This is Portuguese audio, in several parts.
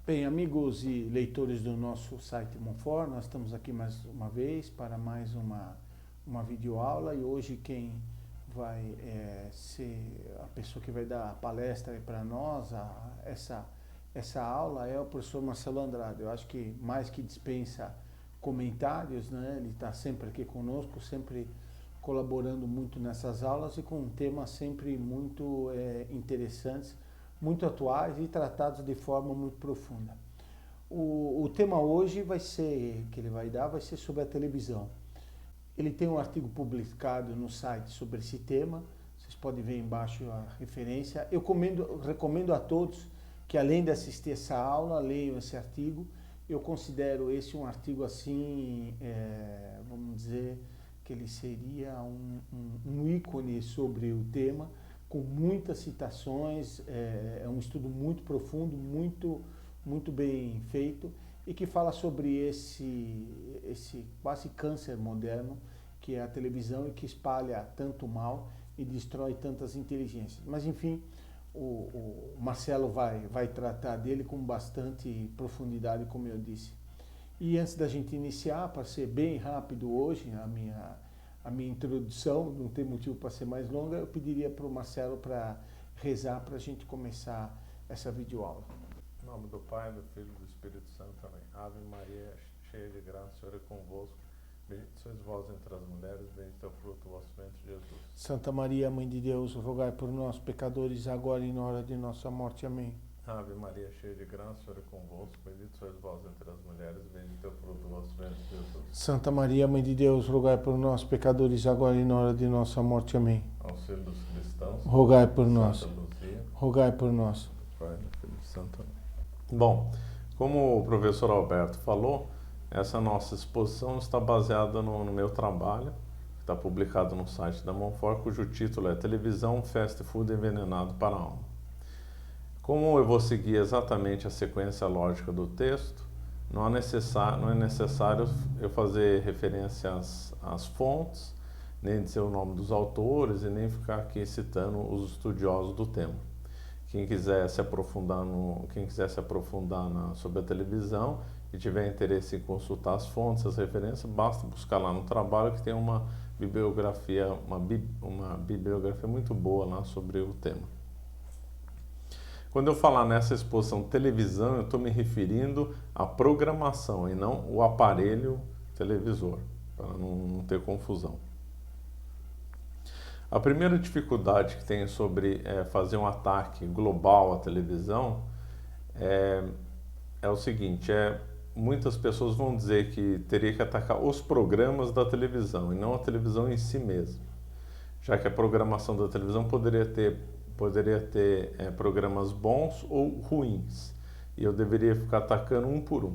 Bem, amigos e leitores do nosso site Monfort, nós estamos aqui mais uma vez para mais uma videoaula e hoje quem vai ser a pessoa que vai dar a palestra para nós, essa aula é o professor Marcelo Andrade. Eu acho que mais que dispensa comentários, né? Ele está sempre aqui conosco, sempre colaborando muito nessas aulas e com temas sempre muito interessantes, muito atuais e tratados de forma muito profunda. O tema hoje que ele vai dar vai ser sobre a televisão. Ele tem um artigo publicado no site sobre esse tema, vocês podem ver embaixo a referência. Eu recomendo a todos que, além de assistir essa aula, leiam esse artigo. Eu considero esse um artigo assim, vamos dizer, que ele seria um ícone sobre o tema, com muitas citações, é um estudo muito profundo, muito bem feito, e que fala sobre esse quase câncer moderno, que é a televisão e que espalha tanto mal e destrói tantas inteligências. Mas, enfim, o Marcelo vai tratar dele com bastante profundidade, como eu disse. E antes da gente iniciar, para ser bem rápido hoje, a minha introdução, não tem motivo para ser mais longa, eu pediria para o Marcelo para rezar para a gente começar essa videoaula. Em nome do Pai, do Filho e do Espírito Santo. Amém. Ave Maria, cheia de graça, o Senhor é convosco. Bendita sois vós entre as mulheres, bendito é o fruto do vosso ventre, Jesus. Santa Maria, Mãe de Deus, rogai por nós, pecadores, agora e na hora de nossa morte. Amém. Ave Maria, cheia de graça, o Senhor é convosco. Bendito sois vós entre as mulheres, bendito é o fruto do vosso ventre, Jesus. Santa Maria, Mãe de Deus, rogai por nós, pecadores, agora e na hora de nossa morte. Amém. Auxílio dos cristãos. Rogai por nós. Santa Luzia. Rogai por nós. Pai, do Filho e do Santo. Bom, como o professor Alberto falou, essa nossa exposição está baseada no meu trabalho, que está publicado no site da Monfort, cujo título é Televisão, Fast Food Envenenado para a Alma. Como eu vou seguir exatamente a sequência lógica do texto, não é necessário eu fazer referência às fontes, nem dizer o nome dos autores e nem ficar aqui citando os estudiosos do tema. Quem quiser se aprofundar sobre a televisão e tiver interesse em consultar as fontes, as referências, basta buscar lá no trabalho que tem uma bibliografia muito boa lá sobre o tema. Quando eu falar nessa exposição televisão, eu estou me referindo à programação e não o aparelho televisor, para não ter confusão. A primeira dificuldade que tem sobre fazer um ataque global à televisão é o seguinte, muitas pessoas vão dizer que teria que atacar os programas da televisão e não a televisão em si mesma, já que a programação da televisão poderia ter programas bons ou ruins, e eu deveria ficar atacando um por um.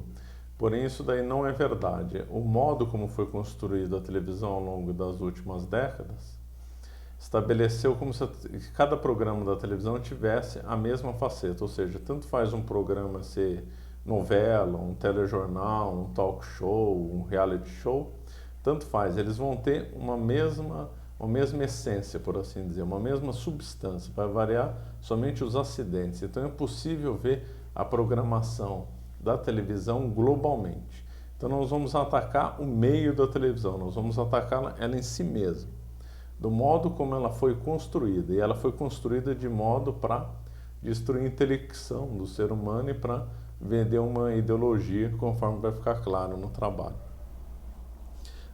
Porém, isso daí não é verdade. O modo como foi construída a televisão ao longo das últimas décadas estabeleceu como se cada programa da televisão tivesse a mesma faceta, ou seja, tanto faz um programa ser novela, um telejornal, um talk show, um reality show, tanto faz, eles vão ter uma mesma essência, por assim dizer, uma mesma substância, vai variar somente os acidentes. Então é possível ver a programação da televisão globalmente. Então nós vamos atacar o meio da televisão, nós vamos atacar ela em si mesma, do modo como ela foi construída. E ela foi construída de modo para destruir a intelecção do ser humano e para vender uma ideologia, conforme vai ficar claro no trabalho.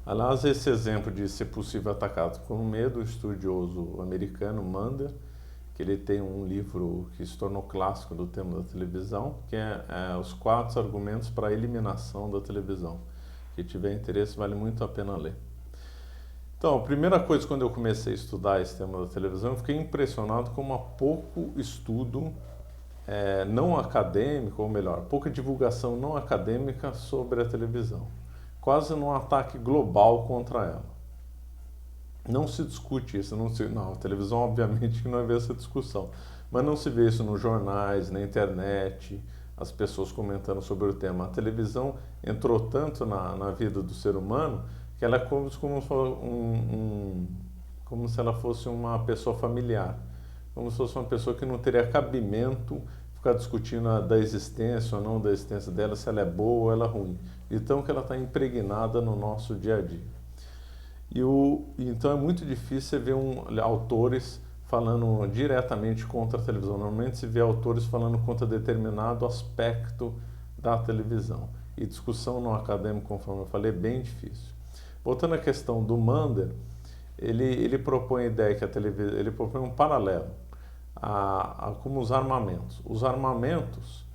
Aliás, esse exemplo de ser possível atacar com medo, o estudioso americano Mander, que ele tem um livro que se tornou clássico do tema da televisão, que é Os 4 Argumentos para a Eliminação da Televisão. Quem tiver interesse, vale muito a pena ler. Então, a primeira coisa, quando eu comecei a estudar esse tema da televisão, eu fiquei impressionado com há pouco estudo não acadêmico, ou melhor, pouca divulgação não acadêmica sobre a televisão. Quase num ataque global contra ela. Não se discute isso, não, a televisão obviamente que não vê essa discussão, mas não se vê isso nos jornais, na internet, as pessoas comentando sobre o tema. A televisão entrou tanto na vida do ser humano que ela é como se ela fosse uma pessoa familiar, como se fosse uma pessoa que não teria cabimento ficar discutindo da existência ou não da existência dela, se ela é boa ou ela é ruim. Então que ela está impregnada no nosso dia a dia. Então é muito difícil você ver autores falando diretamente contra a televisão. Normalmente se vê autores falando contra determinado aspecto da televisão. E discussão no acadêmico, conforme eu falei, é bem difícil. Voltando à questão do Mander, ele propõe a ideia que ele propõe um paralelo como os armamentos. Os armamentos,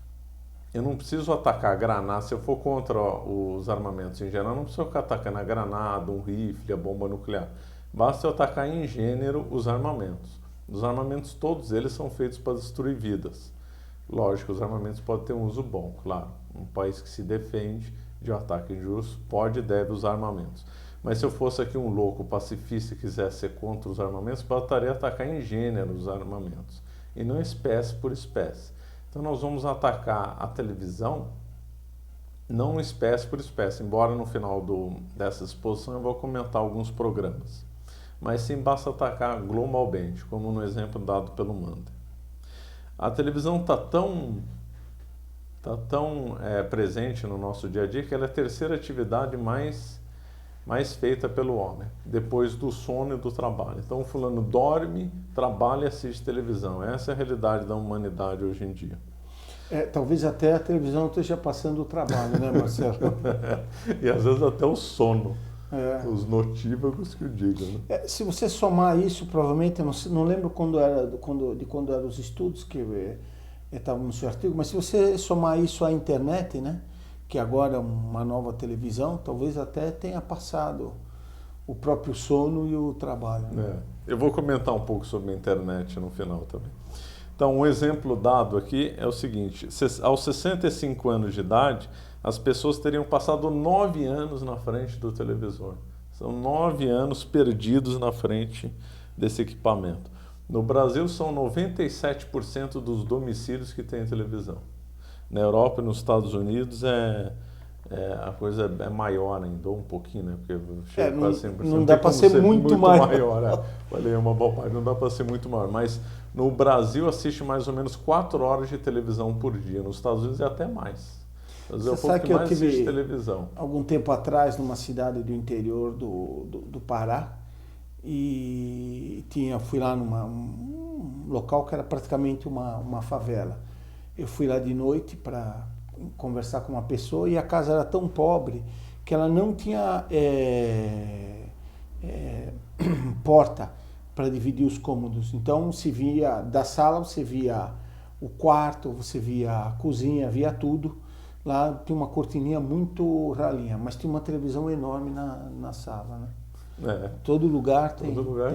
eu não preciso atacar a granada, se eu for contra os armamentos em geral, eu não preciso ficar atacando a granada, um rifle, a bomba nuclear. Basta eu atacar em gênero os armamentos. Os armamentos, todos eles são feitos para destruir vidas. Lógico, os armamentos podem ter um uso bom, claro. Um país que se defende de um ataque injusto pode e deve usar armamentos. Mas se eu fosse aqui um louco pacifista e quisesse ser contra os armamentos, bastaria atacar em gênero os armamentos, e não espécie por espécie. Então nós vamos atacar a televisão, não espécie por espécie, embora no final dessa exposição eu vou comentar alguns programas. Mas sim basta atacar globalmente, como no exemplo dado pelo Mander. A televisão está tão presente no nosso dia a dia que ela é a terceira atividade mais feita pelo homem, depois do sono e do trabalho. Então, fulano dorme, trabalha e assiste televisão. Essa é a realidade da humanidade hoje em dia. Talvez até a televisão esteja passando o trabalho, né, Marcelo? E às vezes até o sono. Os notívagos que o digam. Né? Se você somar isso, provavelmente, eu não lembro quando eram os estudos que estavam no seu artigo, mas se você somar isso à internet, né, que agora é uma nova televisão, talvez até tenha passado o próprio sono e o trabalho. Né? Eu vou comentar um pouco sobre a internet no final também. Então, um exemplo dado aqui é o seguinte: aos 65 anos de idade, as pessoas teriam passado 9 anos na frente do televisor. São 9 anos perdidos na frente desse equipamento. No Brasil, são 97% dos domicílios que têm televisão. Na Europa e nos Estados Unidos a coisa é maior ainda, ou um pouquinho, né? Porque chega quase 100%. Não dá para ser muito maior. Falei uma bobagem, não dá para ser muito maior. Mas no Brasil assiste mais ou menos 4 horas de televisão por dia. Nos Estados Unidos é até mais. Você sabe que eu tive televisão algum tempo atrás numa cidade do interior do Pará e fui lá num local que era praticamente uma favela. Eu fui lá de noite para conversar com uma pessoa e a casa era tão pobre que ela não tinha porta para dividir os cômodos. Então se via da sala, você via o quarto, você via a cozinha, via tudo. Lá tinha uma cortininha muito ralinha, mas tinha uma televisão enorme na sala, né? Todo lugar tem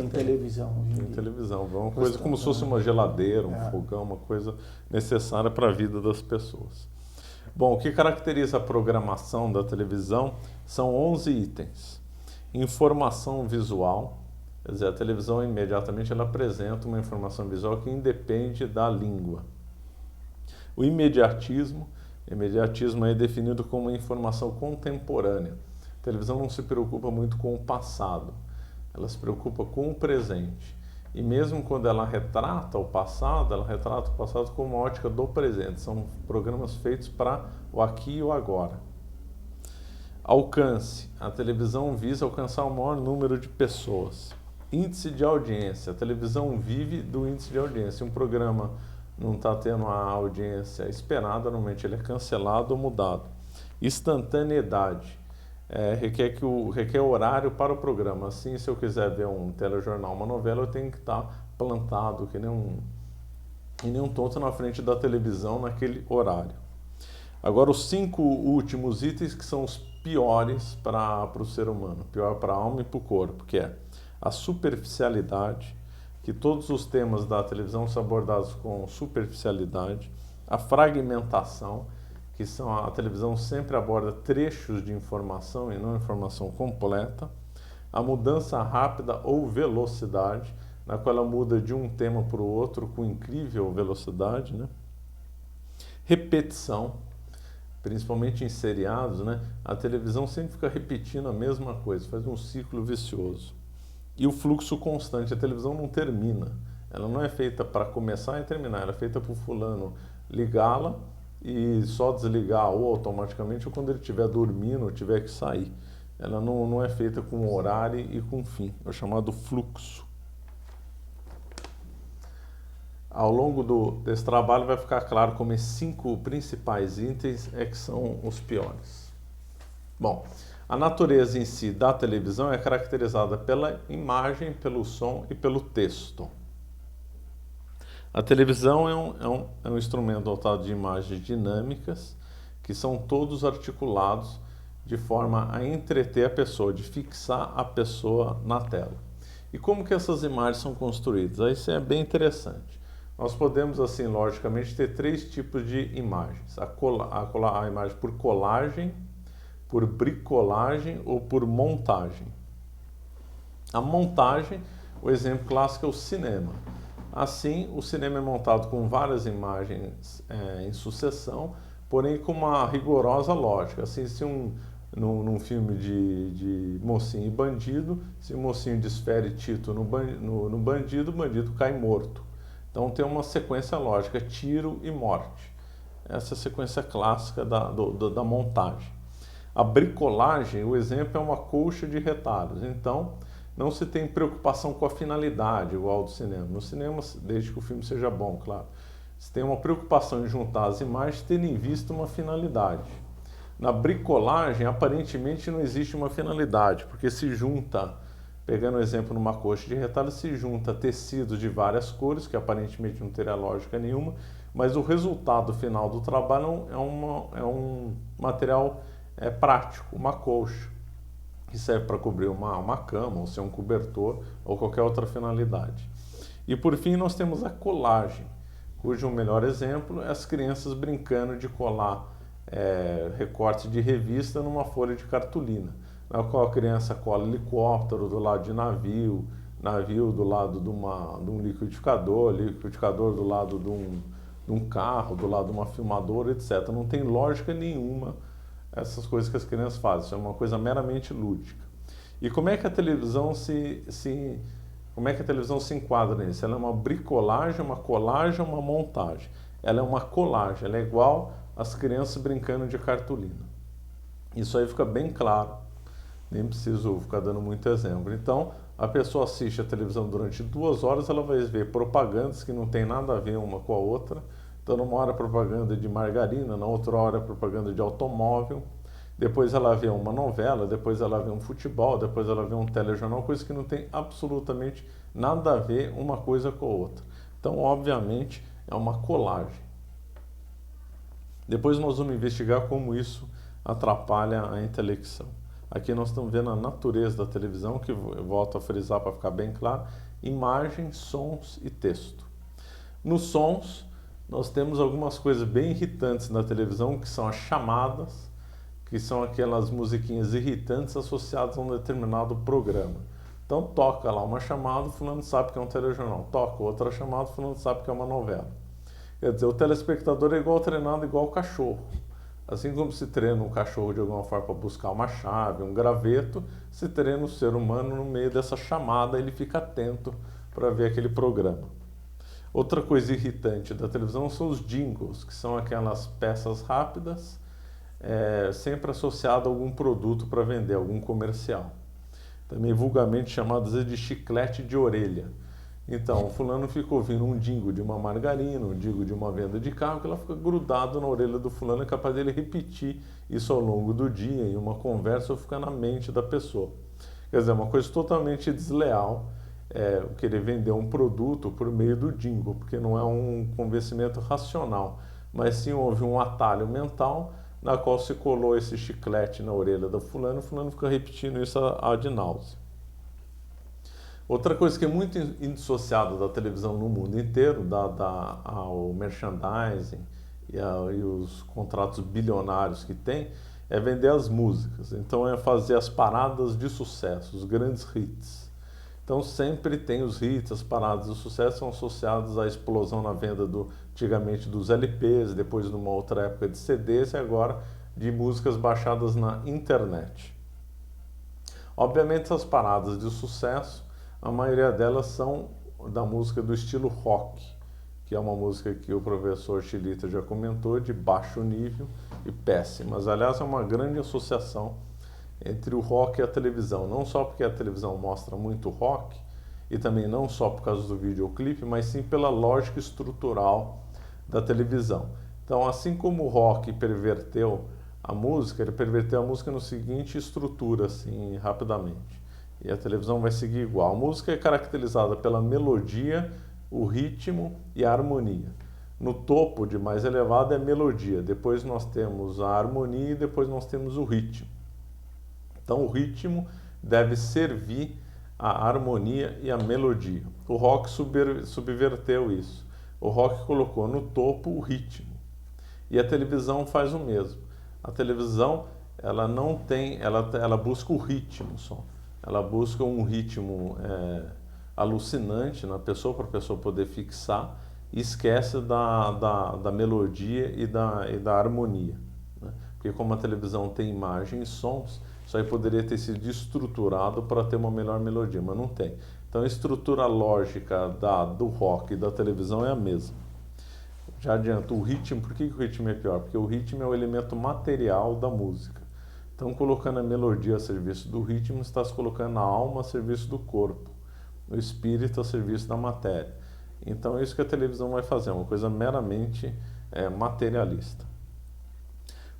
televisão. Tem televisão, é uma coisa como se fosse uma geladeira, um fogão, uma coisa necessária para a vida das pessoas. Bom, o que caracteriza a programação da televisão são 11 itens. Informação visual, quer dizer, a televisão imediatamente ela apresenta uma informação visual que independe da língua. O imediatismo é definido como uma informação contemporânea. A televisão não se preocupa muito com o passado, ela se preocupa com o presente. E mesmo quando ela retrata o passado com uma ótica do presente. São programas feitos para o aqui e o agora. Alcance. A televisão visa alcançar o maior número de pessoas. Índice de audiência. A televisão vive do índice de audiência. Um programa não está tendo a audiência esperada, normalmente ele é cancelado ou mudado. Instantaneidade. Requer horário para o programa. Assim, se eu quiser ver um telejornal, uma novela, eu tenho que estar plantado, que nem um tonto na frente da televisão naquele horário. Agora, os 5 últimos itens que são os piores para o ser humano, pior para a alma e para o corpo, que é a superficialidade, que todos os temas da televisão são abordados com superficialidade, a fragmentação, que a televisão sempre aborda trechos de informação e não informação completa, a mudança rápida ou velocidade, na qual ela muda de um tema para o outro com incrível velocidade, né? Repetição, principalmente em seriados, né? A televisão sempre fica repetindo a mesma coisa, faz um ciclo vicioso. E o fluxo constante, a televisão não termina, ela não é feita para começar e terminar, ela é feita para o fulano ligá-la e só desligar ou automaticamente ou quando ele estiver dormindo ou tiver que sair. Ela não é feita com horário e com fim, é o chamado fluxo. Ao longo desse trabalho vai ficar claro como esses 5 principais itens é que são os piores. Bom, a natureza em si da televisão é caracterizada pela imagem, pelo som e pelo texto. A televisão é um instrumento dotado de imagens dinâmicas, que são todos articulados de forma a entreter a pessoa, de fixar a pessoa na tela. E como que essas imagens são construídas? Isso é bem interessante. Nós podemos, assim, logicamente, ter 3 tipos de imagens. A imagem por colagem, por bricolagem ou por montagem. A montagem, o exemplo clássico é o cinema. Assim, o cinema é montado com várias imagens em sucessão, porém com uma rigorosa lógica. Assim, se num filme de mocinho e bandido, se o mocinho desfere Tito no bandido, o bandido cai morto. Então tem uma sequência lógica, tiro e morte. Essa é a sequência clássica da montagem. A bricolagem, o exemplo é uma colcha de retalhos. Então, não se tem preocupação com a finalidade, igual ao do cinema. No cinema, desde que o filme seja bom, claro. Se tem uma preocupação em juntar as imagens, tendo em vista uma finalidade. Na bricolagem, aparentemente não existe uma finalidade, porque se junta, pegando o exemplo numa coxa de retalho, se junta tecidos de várias cores, que aparentemente não teria lógica nenhuma, mas o resultado final do trabalho é um material prático, uma colcha, que serve para cobrir uma cama, ou ser um cobertor, ou qualquer outra finalidade. E por fim nós temos a colagem, cujo melhor exemplo é as crianças brincando de colar recortes de revista numa folha de cartolina, na qual a criança cola helicóptero do lado de navio do lado de um liquidificador do lado de um carro, do lado de uma filmadora, etc. Não tem lógica nenhuma essas coisas que as crianças fazem, isso é uma coisa meramente lúdica. E como é que a televisão se enquadra nisso? Ela é uma bricolagem, uma colagem, uma montagem. Ela é uma colagem, ela é igual às crianças brincando de cartolina. Isso aí fica bem claro, nem preciso ficar dando muito exemplo. Então, a pessoa assiste a televisão durante 2 horas, ela vai ver propagandas que não tem nada a ver uma com a outra. Então, numa hora propaganda de margarina, na outra hora propaganda de automóvel, depois ela vê uma novela, depois ela vê um futebol, depois ela vê um telejornal, coisa que não tem absolutamente nada a ver uma coisa com a outra. Então, obviamente, é uma colagem. Depois nós vamos investigar como isso atrapalha a intelecção. Aqui nós estamos vendo a natureza da televisão, que eu volto a frisar para ficar bem claro, imagens, sons e texto. Nos sons, nós temos algumas coisas bem irritantes na televisão, que são as chamadas, que são aquelas musiquinhas irritantes associadas a um determinado programa. Então toca lá uma chamada, fulano sabe que é um telejornal. Toca outra chamada, fulano sabe que é uma novela. Quer dizer, o telespectador é igual treinado, igual o cachorro. Assim como se treina um cachorro de alguma forma para buscar uma chave, um graveto, se treina o ser humano no meio dessa chamada, ele fica atento para ver aquele programa. Outra coisa irritante da televisão são os jingles, que são aquelas peças rápidas, sempre associadas a algum produto para vender, algum comercial. Também vulgarmente chamadas de chiclete de orelha. Então, o fulano fica ouvindo um jingle de uma margarina, um jingle de uma venda de carro, que ela fica grudado na orelha do fulano, é capaz dele repetir isso ao longo do dia, em uma conversa, ou ficar na mente da pessoa. Quer dizer, é uma coisa totalmente desleal, querer vender um produto por meio do jingle, porque não é um convencimento racional, mas sim houve um atalho mental, na qual se colou esse chiclete na orelha do fulano, o fulano fica repetindo isso ad náusea. Outra coisa que é muito indissociada da televisão no mundo inteiro, dada ao merchandising e os contratos bilionários que tem, é vender as músicas. Então é fazer as paradas de sucesso, os grandes hits. Então sempre tem os hits, as paradas de sucesso são associadas à explosão na venda antigamente dos LPs, depois numa outra época de CDs e agora de músicas baixadas na internet. Obviamente essas paradas de sucesso, a maioria delas são da música do estilo rock, que é uma música que o professor Chilita já comentou, de baixo nível e péssimas. Aliás, é uma grande associação entre o rock e a televisão, não só porque a televisão mostra muito rock, e também não só por causa do videoclipe, mas sim pela lógica estrutural da televisão. Então, assim como o rock perverteu a música, ele perverteu a música no seguinte estrutura, assim, rapidamente. E a televisão vai seguir igual. A música é caracterizada pela melodia, o ritmo e a harmonia. No topo de mais elevado é a melodia, depois nós temos a harmonia e depois nós temos o ritmo. Então o ritmo deve servir a harmonia e a melodia. O rock subverteu isso. O rock colocou no topo o ritmo. E a televisão faz o mesmo. A televisão, ela não tem, ela busca o ritmo só. Ela busca um ritmo alucinante na pessoa, para a pessoa poder fixar, e esquece da melodia e da harmonia, né? Porque como a televisão tem imagem e sons, isso aí poderia ter sido estruturado para ter uma melhor melodia, mas não tem. Então a estrutura lógica do rock e da televisão é a mesma. Já adianto, o ritmo, por que o ritmo é pior? Porque o ritmo é o elemento material da música. Então, colocando a melodia a serviço do ritmo, está se colocando a alma a serviço do corpo, o espírito a serviço da matéria. Então, é isso que a televisão vai fazer, uma coisa meramente materialista.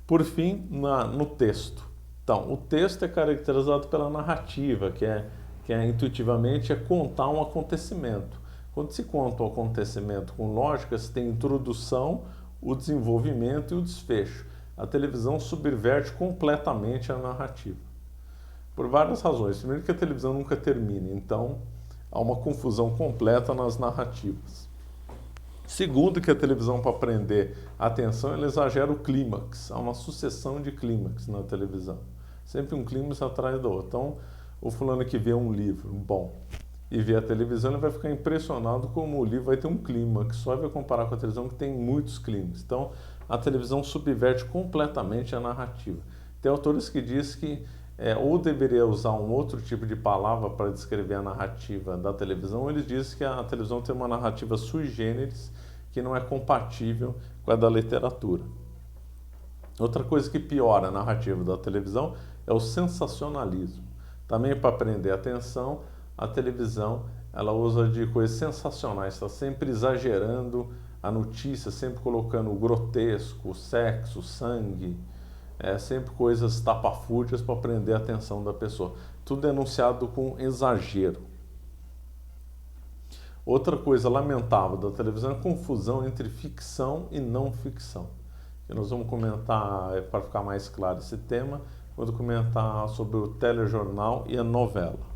Por fim, no texto. Então, o texto é caracterizado pela narrativa, que intuitivamente contar um acontecimento. Quando se conta um acontecimento com lógica, se tem introdução, o desenvolvimento e o desfecho. A televisão subverte completamente a narrativa. Por várias razões. Primeiro que a televisão nunca termina, então há uma confusão completa nas narrativas. Segundo que a televisão, para prender a atenção, ela exagera o clímax. Há uma sucessão de clímax na televisão. Sempre um clímax atrás do outro. Então, o fulano que vê um livro bom e vê a televisão, ele vai ficar impressionado como o livro vai ter um clímax. Só vai comparar com a televisão que tem muitos clímax. Então, a televisão subverte completamente a narrativa. Tem autores que dizem que ou deveria usar um outro tipo de palavra para descrever a narrativa da televisão, ou eles dizem que a televisão tem uma narrativa sui generis que não é compatível com a da literatura. Outra coisa que piora a narrativa da televisão é o sensacionalismo. Também para prender a atenção, a televisão ela usa de coisas sensacionais, está sempre exagerando a notícia, sempre colocando o grotesco, o sexo, o sangue, sempre coisas tapafúrdias para prender a atenção da pessoa. Tudo denunciado com exagero. Outra coisa lamentável da televisão é a confusão entre ficção e não ficção. E nós vamos comentar, para ficar mais claro esse tema, quando comentar sobre o telejornal e a novela.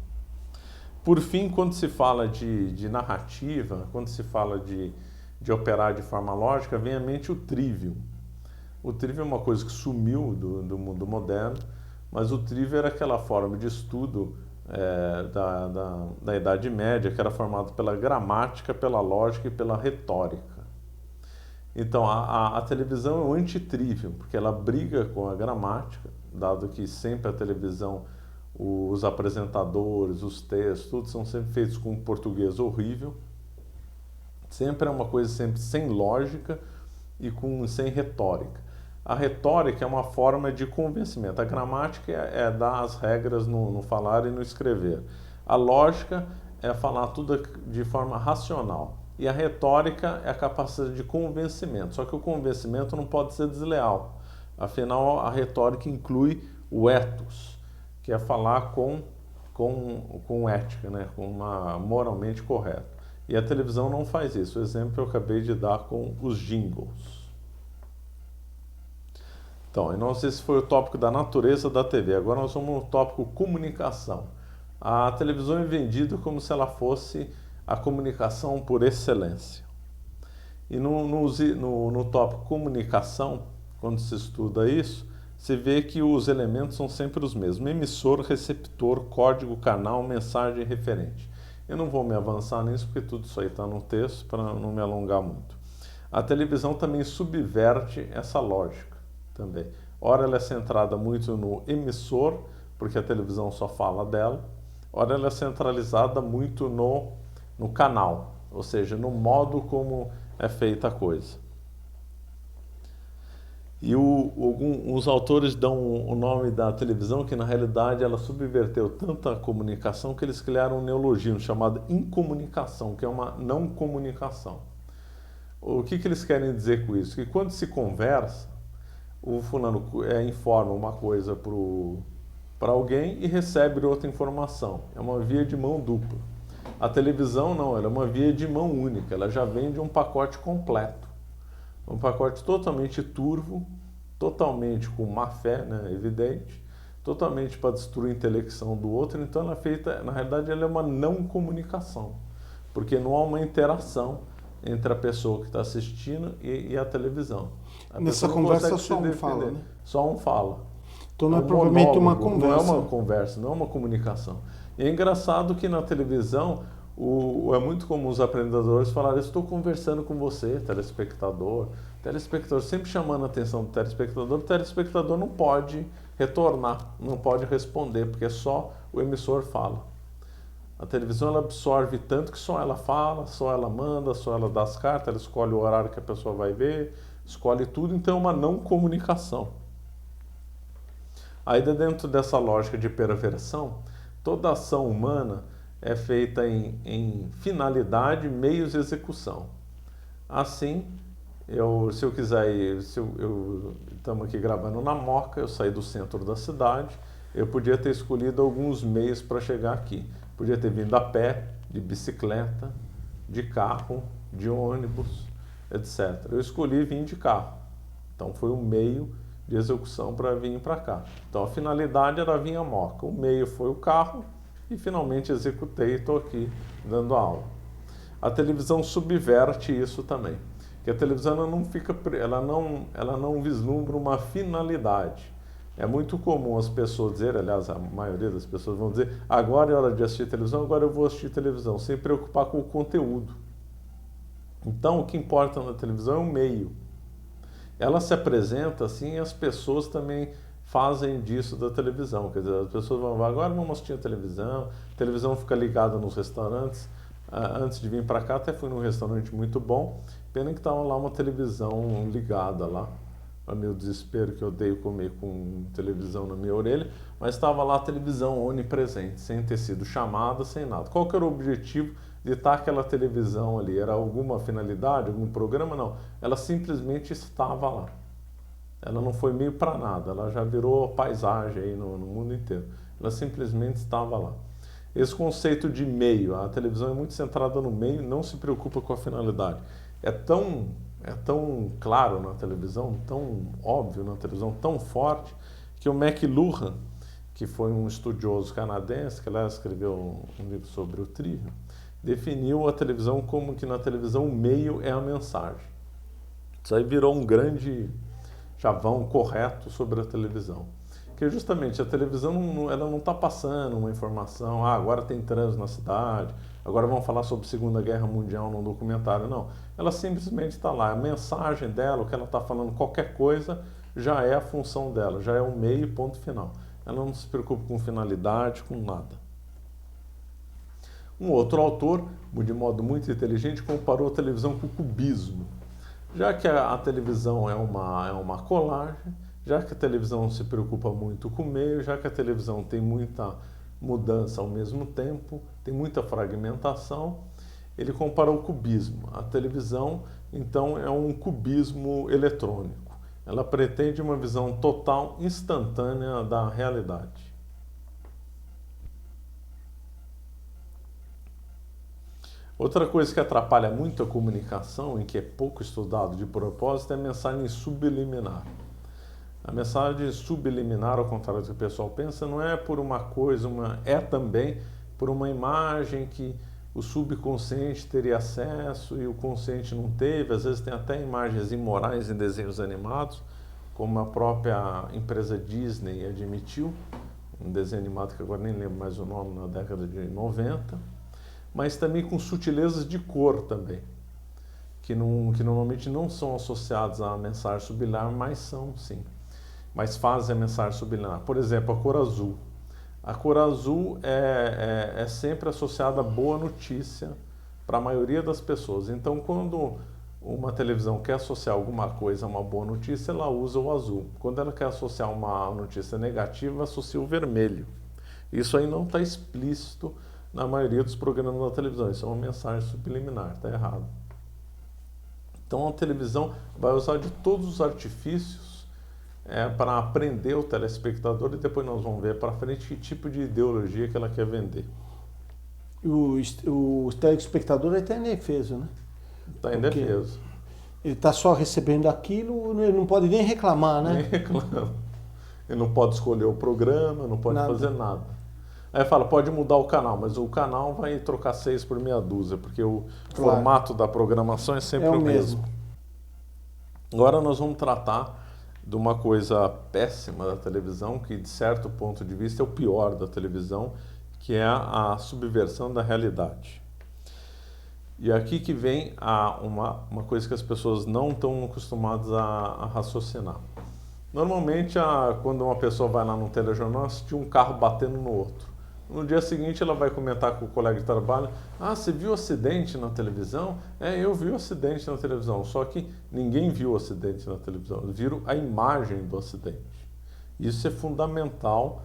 Por fim, quando se fala de narrativa, quando se fala de operar de forma lógica, vem à mente o trivium. O trivium é uma coisa que sumiu do mundo moderno, mas o trivium era aquela forma de estudo da Idade Média, que era formado pela gramática, pela lógica e pela retórica. Então, a televisão é o antitrivium, porque ela briga com a gramática, dado que sempre a televisão, os apresentadores, os textos, tudo são sempre feitos com um português horrível. Sempre é uma coisa sempre sem lógica e sem retórica. A retórica é uma forma de convencimento. A gramática é dar as regras no falar e no escrever. A lógica é falar tudo de forma racional. E a retórica é a capacidade de convencimento. Só que o convencimento não pode ser desleal. Afinal, a retórica inclui o ethos, que é falar com ética, né? Com uma moralmente correta. E a televisão não faz isso. O exemplo que eu acabei de dar com os jingles. Então, esse foi o tópico da natureza da TV. Agora nós vamos no tópico comunicação. A televisão é vendida como se ela fosse a comunicação por excelência. E no tópico comunicação, quando se estuda isso, se vê que os elementos são sempre os mesmos. Emissor, receptor, código, canal, mensagem referente. Eu não vou me avançar nisso, porque tudo isso aí está no texto, para não me alongar muito. A televisão também subverte essa lógica também. Ora, ela é centrada muito no emissor, porque a televisão só fala dela. Ora, ela é centralizada muito no canal, ou seja, no modo como é feita a coisa. E os autores dão o nome da televisão, que na realidade ela subverteu tanta comunicação que eles criaram um neologismo chamado incomunicação, que é uma não comunicação. O que eles querem dizer com isso? Que quando se conversa, o fulano informa uma coisa para alguém e recebe outra informação. É uma via de mão dupla. A televisão não, ela é uma via de mão única, ela já vem de um pacote completo. Um pacote totalmente turvo, totalmente com má fé, né, evidente, totalmente para destruir a intelecção do outro. Então ela é feita, na realidade ela é uma não comunicação, porque não há uma interação entre a pessoa que está assistindo e a televisão. Nessa conversa só um fala, né? Só um fala. Então não é provavelmente uma conversa. Não é uma conversa, não é uma comunicação. E é engraçado que na televisão é muito comum os apresentadores falarem: estou conversando com você, telespectador. Telespectador sempre chamando a atenção do telespectador. O telespectador não pode retornar, não pode responder, porque só o emissor fala. A televisão ela absorve tanto que só ela fala, só ela manda, só ela dá as cartas, ela escolhe o horário que a pessoa vai ver, escolhe tudo, então é uma não comunicação. Aí dentro dessa lógica de perversão, toda ação humana é feita em finalidade, meios e execução. Assim, se eu quiser ir, estamos aqui gravando na Moca, eu saí do centro da cidade, eu podia ter escolhido alguns meios para chegar aqui. Podia ter vindo a pé, de bicicleta, de carro, de ônibus, etc. Eu escolhi vir de carro. Então foi um meio de execução para vir para cá. Então a finalidade era vir a Moca. O meio foi o carro e finalmente executei e estou aqui dando aula. A televisão subverte isso também. Que a televisão ela não vislumbra uma finalidade. É muito comum as pessoas dizerem, aliás, a maioria das pessoas vão dizer: agora é hora de assistir televisão, agora eu vou assistir televisão, sem preocupar com o conteúdo. Então, o que importa na televisão é o meio. Ela se apresenta assim e as pessoas também fazem disso da televisão. Quer dizer, as pessoas vão: agora vamos assistir a televisão fica ligada nos restaurantes. Antes de vir para cá, até fui num restaurante muito bom, pena que estava lá uma televisão ligada lá. A meu desespero, que eu odeio comer com televisão na minha orelha, mas estava lá a televisão onipresente, sem ter sido chamada, sem nada. Qual que era o objetivo de estar aquela televisão ali? Era alguma finalidade, algum programa? Não, ela simplesmente estava lá. Ela não foi meio para nada, ela já virou paisagem aí no mundo inteiro. Ela simplesmente estava lá. Esse conceito de meio, a televisão é muito centrada no meio, não se preocupa com a finalidade. É tão claro na televisão, tão óbvio na televisão, tão forte, que o McLuhan, que foi um estudioso canadense, que lá escreveu um livro sobre o trivium, definiu a televisão como que na televisão o meio é a mensagem. Isso aí virou um grande chavão correto sobre a televisão. Que justamente a televisão ela não está passando uma informação: agora tem trânsito na cidade, agora vamos falar sobre a Segunda Guerra Mundial num documentário. Não, ela simplesmente está lá. A mensagem dela, o que ela está falando, qualquer coisa, já é a função dela, já é o meio, ponto final. Ela não se preocupa com finalidade, com nada. Um outro autor, de modo muito inteligente, comparou a televisão com o cubismo. Já que a televisão é uma colagem, já que a televisão não se preocupa muito com o meio, já que a televisão tem muita mudança ao mesmo tempo, tem muita fragmentação, ele comparou o cubismo. A televisão, então, é um cubismo eletrônico. Ela pretende uma visão total, instantânea da realidade. Outra coisa que atrapalha muito a comunicação e que é pouco estudado de propósito é a mensagem subliminar. A mensagem subliminar, ao contrário do que o pessoal pensa, não é por uma coisa, é também por uma imagem que o subconsciente teria acesso e o consciente não teve. Às vezes tem até imagens imorais em desenhos animados, como a própria empresa Disney admitiu, um desenho animado que agora nem lembro mais o nome, na década de 90, mas também com sutilezas de cor também, que normalmente não são associadas à mensagem subliminar, mas são sim. Mas fazem a mensagem subliminar. Por exemplo, a cor azul. A cor azul é sempre associada a boa notícia para a maioria das pessoas. Então, quando uma televisão quer associar alguma coisa a uma boa notícia, ela usa o azul. Quando ela quer associar uma notícia negativa, associa o vermelho. Isso aí não está explícito na maioria dos programas da televisão. Isso é uma mensagem subliminar, está errado. Então a televisão vai usar de todos os artifícios para aprender o telespectador, e depois nós vamos ver para frente que tipo de ideologia que ela quer vender. O telespectador está indefeso, né? Está indefeso. Ele está só recebendo aquilo, ele não pode nem reclamar, né? Nem reclama. Ele não pode escolher o programa, não pode fazer nada. Aí fala, pode mudar o canal, mas o canal vai trocar 6 por meia dúzia, porque o formato da programação é sempre o mesmo. Agora nós vamos tratar de uma coisa péssima da televisão, que de certo ponto de vista é o pior da televisão, que é a subversão da realidade. E aqui que vem uma coisa que as pessoas não estão acostumadas a raciocinar. Normalmente, quando uma pessoa vai lá no telejornal, assistir um carro batendo no outro. No dia seguinte, ela vai comentar com o colega de trabalho, você viu o acidente na televisão? Eu vi o acidente na televisão, só que ninguém viu o acidente na televisão, eles viram a imagem do acidente. Isso é fundamental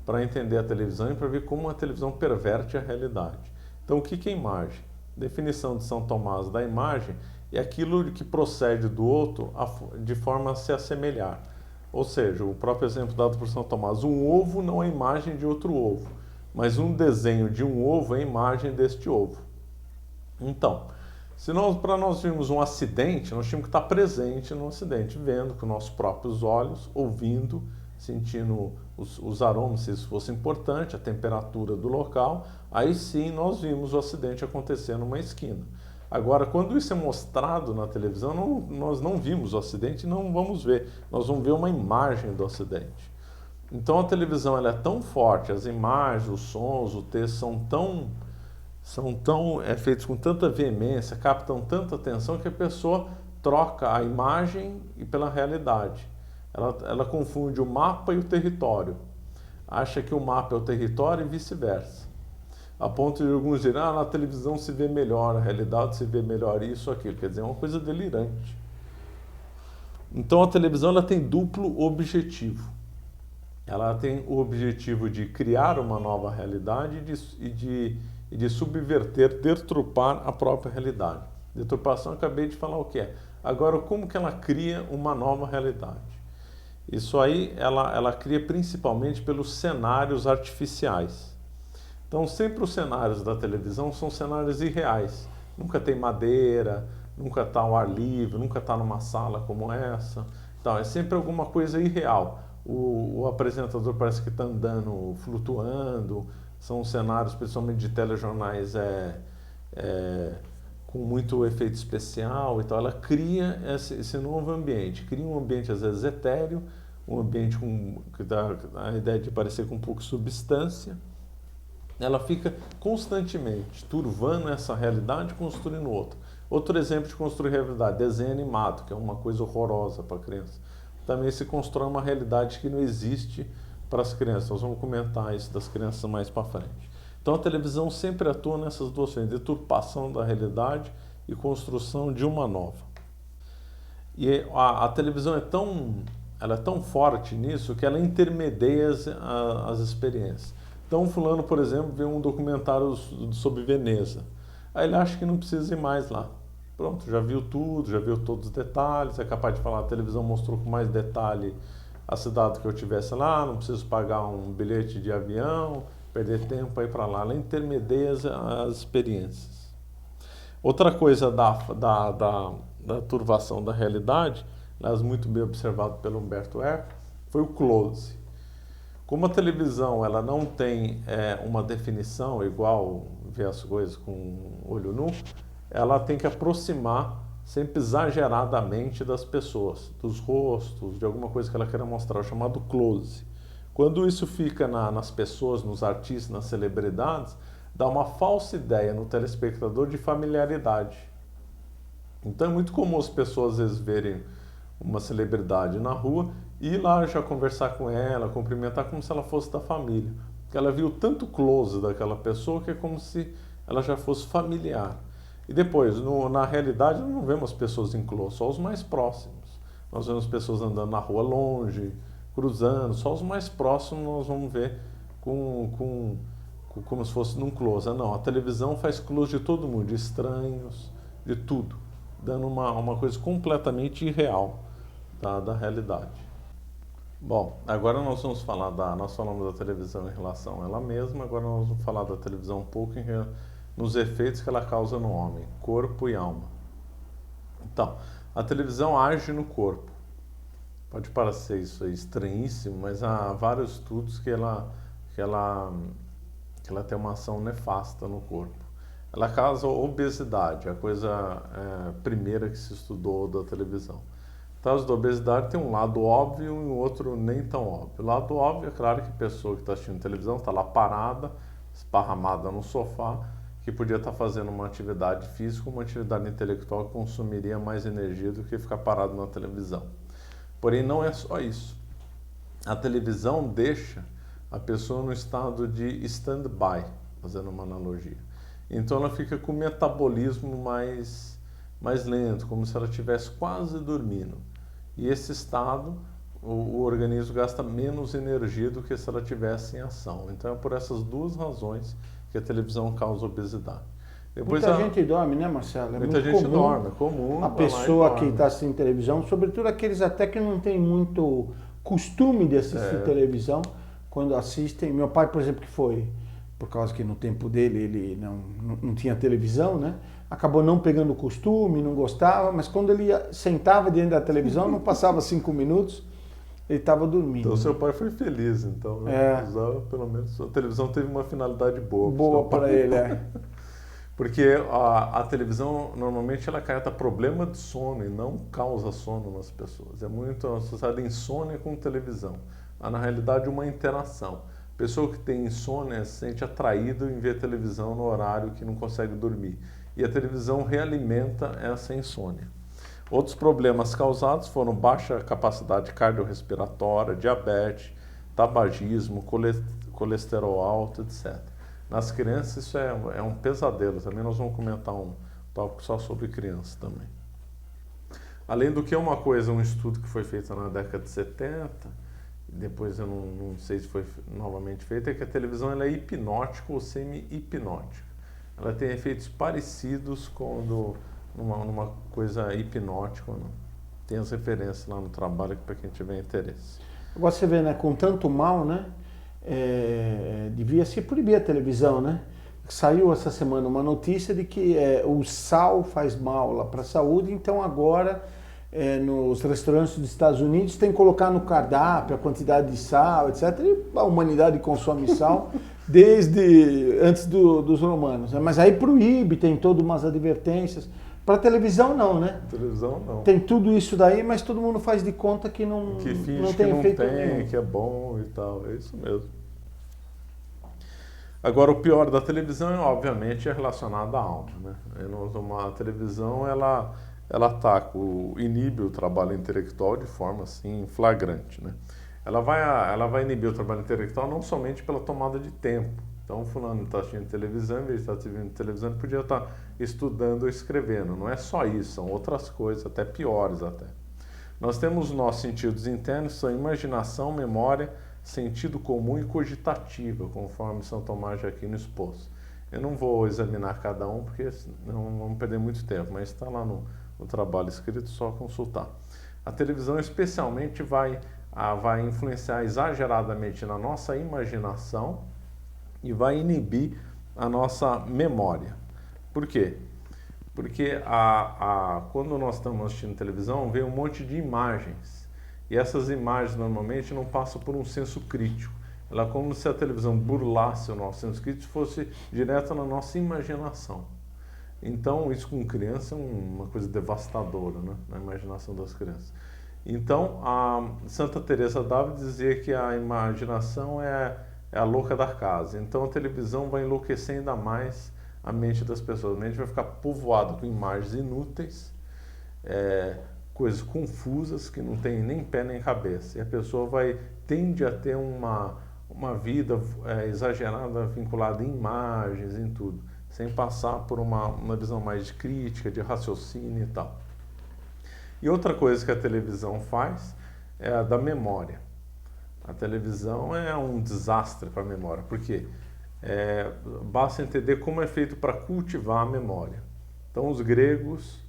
para entender a televisão e para ver como a televisão perverte a realidade. Então, o que é imagem? Definição de São Tomás da imagem é aquilo que procede do outro de forma a se assemelhar. Ou seja, o próprio exemplo dado por São Tomás, um ovo não é imagem de outro ovo, mas um desenho de um ovo é imagem deste ovo. Então, para nós vermos um acidente, nós tínhamos que estar presente no acidente, vendo com nossos próprios olhos, ouvindo, sentindo os aromas, se isso fosse importante, a temperatura do local, aí sim nós vimos o acidente acontecer numa esquina. Agora, quando isso é mostrado na televisão, nós não vimos o acidente e não vamos ver, nós vamos ver uma imagem do acidente. Então a televisão ela é tão forte, as imagens, os sons, o texto são tão feitos com tanta veemência, captam tanta atenção que a pessoa troca a imagem pela realidade. Ela confunde o mapa e o território. Acha que o mapa é o território e vice-versa. A ponto de alguns direm, na televisão se vê melhor, a realidade se vê melhor isso, aquilo. Quer dizer, é uma coisa delirante. Então a televisão ela tem duplo objetivo. Ela tem o objetivo de criar uma nova realidade e de subverter, deturpar a própria realidade. Deturpação, acabei de falar o que é. Agora, como que ela cria uma nova realidade? Isso aí ela cria principalmente pelos cenários artificiais. Então, sempre os cenários da televisão são cenários irreais. Nunca tem madeira, nunca está ao ar livre, nunca está numa sala como essa. Então, é sempre alguma coisa irreal. O apresentador parece que está andando, flutuando. São cenários, principalmente de telejornais, com muito efeito especial. Então, ela cria esse novo ambiente. Cria um ambiente, às vezes, etéreo, um ambiente que dá a ideia de parecer com um pouco de substância. Ela fica constantemente turvando essa realidade e construindo outra. Outro exemplo de construir realidade, desenho animado, que é uma coisa horrorosa para a criança. Também se constrói uma realidade que não existe para as crianças. Nós vamos comentar isso das crianças mais para frente. Então a televisão sempre atua nessas duas frentes, deturpação da realidade e construção de uma nova. E a televisão ela é tão forte nisso que ela intermedia as experiências. Então, fulano, por exemplo, vê um documentário sobre Veneza. Aí ele acha que não precisa ir mais lá. Pronto, já viu tudo, já viu todos os detalhes, é capaz de falar, a televisão mostrou com mais detalhe a cidade que eu estivesse lá, não preciso pagar um bilhete de avião, perder tempo para ir para lá. Ela intermedia as experiências. Outra coisa da turvação da realidade, aliás, muito bem observado pelo Humberto Eco, foi o close. Como a televisão ela não tem uma definição igual ver as coisas com olho nu, ela tem que aproximar sempre exageradamente das pessoas, dos rostos, de alguma coisa que ela queira mostrar, o chamado close. Quando isso fica nas pessoas, nos artistas, nas celebridades, dá uma falsa ideia no telespectador de familiaridade. Então é muito comum as pessoas às vezes verem uma celebridade na rua e ir lá já conversar com ela, cumprimentar como se ela fosse da família. Porque ela viu tanto close daquela pessoa que é como se ela já fosse familiar. E depois, na realidade, nós não vemos pessoas em close, só os mais próximos. Nós vemos pessoas andando na rua longe, cruzando, só os mais próximos nós vamos ver como se fosse num close. Não, a televisão faz close de todo mundo, de estranhos, de tudo, dando uma coisa completamente irreal da realidade. Bom, agora nós vamos falar nós falamos da televisão em relação a ela mesma, agora nós vamos falar da televisão um pouco nos efeitos que ela causa no homem, corpo e alma. Então, a televisão age no corpo. Pode parecer isso aí estranhíssimo, mas há vários estudos que ela tem uma ação nefasta no corpo. Ela causa obesidade, a coisa primeira que se estudou da televisão. O caso da obesidade tem um lado óbvio e um outro nem tão óbvio. O lado óbvio é claro que a pessoa que está assistindo televisão está lá parada, esparramada no sofá, que podia estar fazendo uma atividade física, uma atividade intelectual que consumiria mais energia do que ficar parado na televisão. Porém, não é só isso. A televisão deixa a pessoa no estado de stand-by, fazendo uma analogia. Então ela fica com o metabolismo mais lento, como se ela estivesse quase dormindo. E esse estado, o organismo gasta menos energia do que se ela estivesse em ação. Então é por essas duas razões que a televisão causa obesidade. Depois muita gente dorme, né, Marcelo? É muita gente dorme, é comum. A pessoa que está assistindo televisão, sobretudo aqueles até que não tem muito costume de assistir televisão, quando assistem. Meu pai, por exemplo, que foi, por causa que no tempo dele ele não tinha televisão, né? Acabou não pegando o costume, não gostava, mas quando ele sentava diante da televisão, não passava 5 minutos, ele estava dormindo. Então seu pai foi feliz, então. Usava, pelo menos a televisão teve uma finalidade boa. Boa para ele, Porque a televisão, normalmente, ela acarreta problema de sono e não causa sono nas pessoas. É muito associada a insônia com televisão. Há, na realidade, uma interação. A pessoa que tem insônia se sente atraída em ver televisão no horário que não consegue dormir. E a televisão realimenta essa insônia. Outros problemas causados foram baixa capacidade cardiorrespiratória, diabetes, tabagismo, colesterol alto, etc. Nas crianças isso é um pesadelo. Também nós vamos comentar um tópico só sobre crianças também. Além do que um estudo que foi feito na década de 70, depois eu não sei se foi novamente feito, é que a televisão ela é hipnótica ou semi-hipnótica. Ela tem efeitos parecidos com numa coisa hipnótica. Tem as referências lá no trabalho para quem tiver interesse. Agora você vê, né, com tanto mal, né? Devia se proibir a televisão, né? Saiu essa semana uma notícia de que o sal faz mal lá para a saúde, então agora nos restaurantes dos Estados Unidos tem que colocar no cardápio a quantidade de sal, etc. E a humanidade consome sal desde antes dos romanos, né? Mas aí proíbe, tem todas umas advertências. Para a televisão não, né? Televisão não. Tem tudo isso daí, mas todo mundo faz de conta que não tem efeito nenhum. Que é bom e tal, é isso mesmo. Agora, o pior da televisão, obviamente, é relacionado à alma, né? A televisão, ela inibe o trabalho intelectual de forma, assim, flagrante, né? Ela vai inibir o trabalho intelectual não somente pela tomada de tempo. Então, fulano está assistindo televisão, em vez de estar assistindo televisão, ele podia estar estudando ou escrevendo. Não é só isso, são outras coisas, até piores até. Nós temos os nossos sentidos internos, são imaginação, memória, sentido comum e cogitativa, conforme São Tomás de Aquino expôs. Eu não vou examinar cada um, porque não vamos perder muito tempo, mas está lá no trabalho escrito, só consultar. A televisão especialmente vai influenciar exageradamente na nossa imaginação e vai inibir a nossa memória. Por quê? Porque quando nós estamos assistindo televisão, vem um monte de imagens. E essas imagens normalmente não passam por um senso crítico. Ela é como se a televisão burlasse o nosso senso crítico e fosse direto na nossa imaginação. Então, isso com criança é uma coisa devastadora, né? Na imaginação das crianças. Então, a Santa Teresa d'Ávila dizia que a imaginação é a louca da casa. Então, a televisão vai enlouquecer ainda mais a mente das pessoas. A mente vai ficar povoada com imagens inúteis, coisas confusas que não tem nem pé nem cabeça. E a pessoa tende a ter uma vida exagerada, vinculada em imagens, em tudo. sem passar por uma visão mais de crítica, de raciocínio e tal. E outra coisa que a televisão faz é a da memória. A televisão é um desastre para a memória, porque basta entender como é feito para cultivar a memória. Então, os gregos,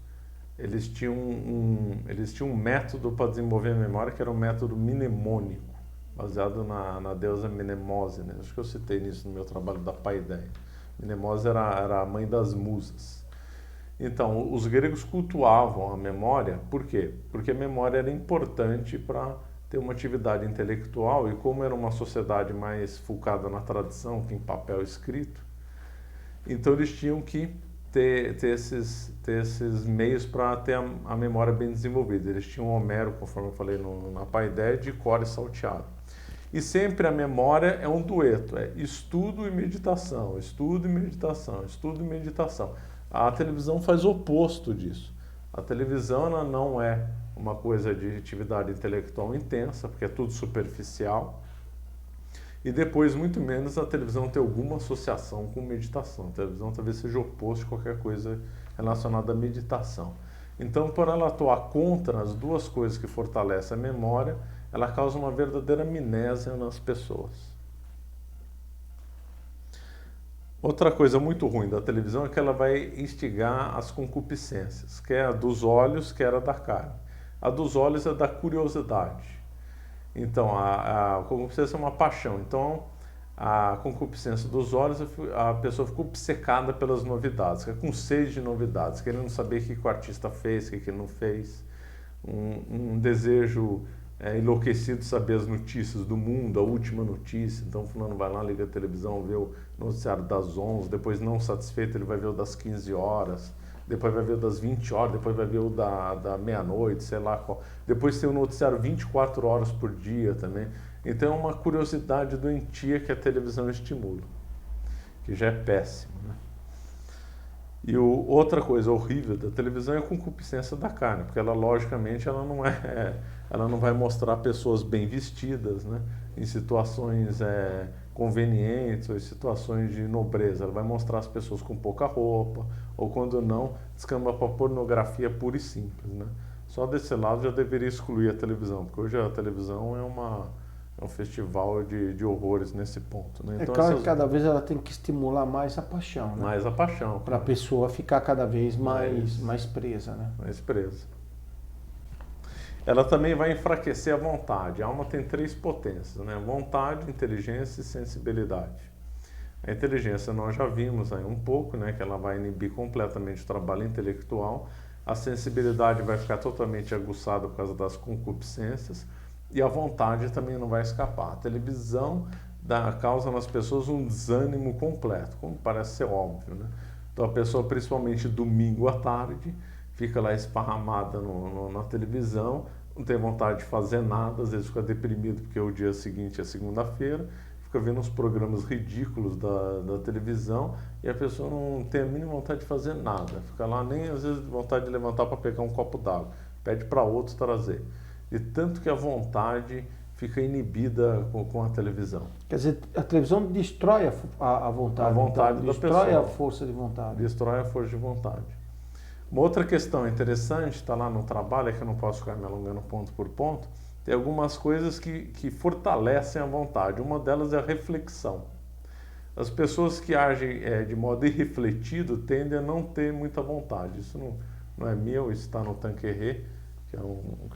eles tinham um método para desenvolver a memória, que era o método mnemônico, baseado na deusa Mnemose, né? Acho que eu citei nisso no meu trabalho da Paideia. Mnemose era a mãe das musas. Então, os gregos cultuavam a memória, por quê? Porque a memória era importante para ter uma atividade intelectual, e como era uma sociedade mais focada na tradição, que em papel escrito, então eles tinham que ter esses meios para ter a memória bem desenvolvida. Eles tinham Homero, conforme eu falei na Paideia, de cor e salteado. E sempre a memória é um dueto, é estudo e meditação, estudo e meditação, estudo e meditação. A televisão faz o oposto disso. A televisão ela não é uma coisa de atividade intelectual intensa, porque é tudo superficial. E depois, muito menos, a televisão tem alguma associação com meditação. A televisão talvez seja o oposto de qualquer coisa relacionada à meditação. Então, por ela atuar contra as duas coisas que fortalecem a memória, ela causa uma verdadeira amnésia nas pessoas. Outra coisa muito ruim da televisão é que ela vai instigar as concupiscências, que é a dos olhos, que era da carne. A dos olhos é da curiosidade. Então, a concupiscência é uma paixão. Então, a concupiscência dos olhos, a pessoa fica obcecada pelas novidades, fica com sede de novidades, querendo saber o que o artista fez, o que ele não fez. Um desejo enlouquecido de saber as notícias do mundo, a última notícia. Então, fulano vai lá, liga a televisão, vê o noticiário das 11, depois, não satisfeito, ele vai ver o das 15 horas, depois vai ver o das 20 horas, depois vai ver o da meia-noite, sei lá qual. Depois tem o noticiário 24 horas por dia também. Então é uma curiosidade doentia que a televisão estimula, que já é péssimo, né? E outra coisa horrível da televisão é a concupiscência da carne, porque ela, logicamente, ela não vai mostrar pessoas bem vestidas, né, em situações convenientes ou em situações de nobreza. Ela vai mostrar as pessoas com pouca roupa, ou quando não, descamba para pornografia pura e simples, né? Só desse lado já deveria excluir a televisão, porque hoje a televisão é um festival de horrores nesse ponto, né? Então, claro que cada vez ela tem que estimular mais a paixão, né? Mais a paixão. Para a pessoa ficar cada vez mais presa, né? Mais presa. Ela também vai enfraquecer a vontade. A alma tem 3 potências, né? Vontade, inteligência e sensibilidade. A inteligência nós já vimos aí um pouco, né? Que ela vai inibir completamente o trabalho intelectual. A sensibilidade vai ficar totalmente aguçada por causa das concupiscências. E a vontade também não vai escapar. A televisão causa nas pessoas um desânimo completo, como parece ser óbvio, né? Então a pessoa, principalmente domingo à tarde, fica lá esparramada na televisão, não tem vontade de fazer nada, às vezes fica deprimido porque o dia seguinte é segunda-feira, fica vendo uns programas ridículos da televisão e a pessoa não tem a mínima vontade de fazer nada. Fica lá nem às vezes vontade de levantar para pegar um copo d'água, pede para outro trazer. E tanto que a vontade fica inibida com a televisão. Quer dizer, a televisão destrói a vontade. A vontade então, da destrói pessoa. a força de vontade. Destrói a força de vontade. Uma outra questão interessante, está lá no trabalho, é que eu não posso ficar me alongando ponto por ponto, tem algumas coisas que fortalecem a vontade. Uma delas é a reflexão. As pessoas que agem de modo irrefletido tendem a não ter muita vontade. Isso não é meu, isso está no Tanqueray, que é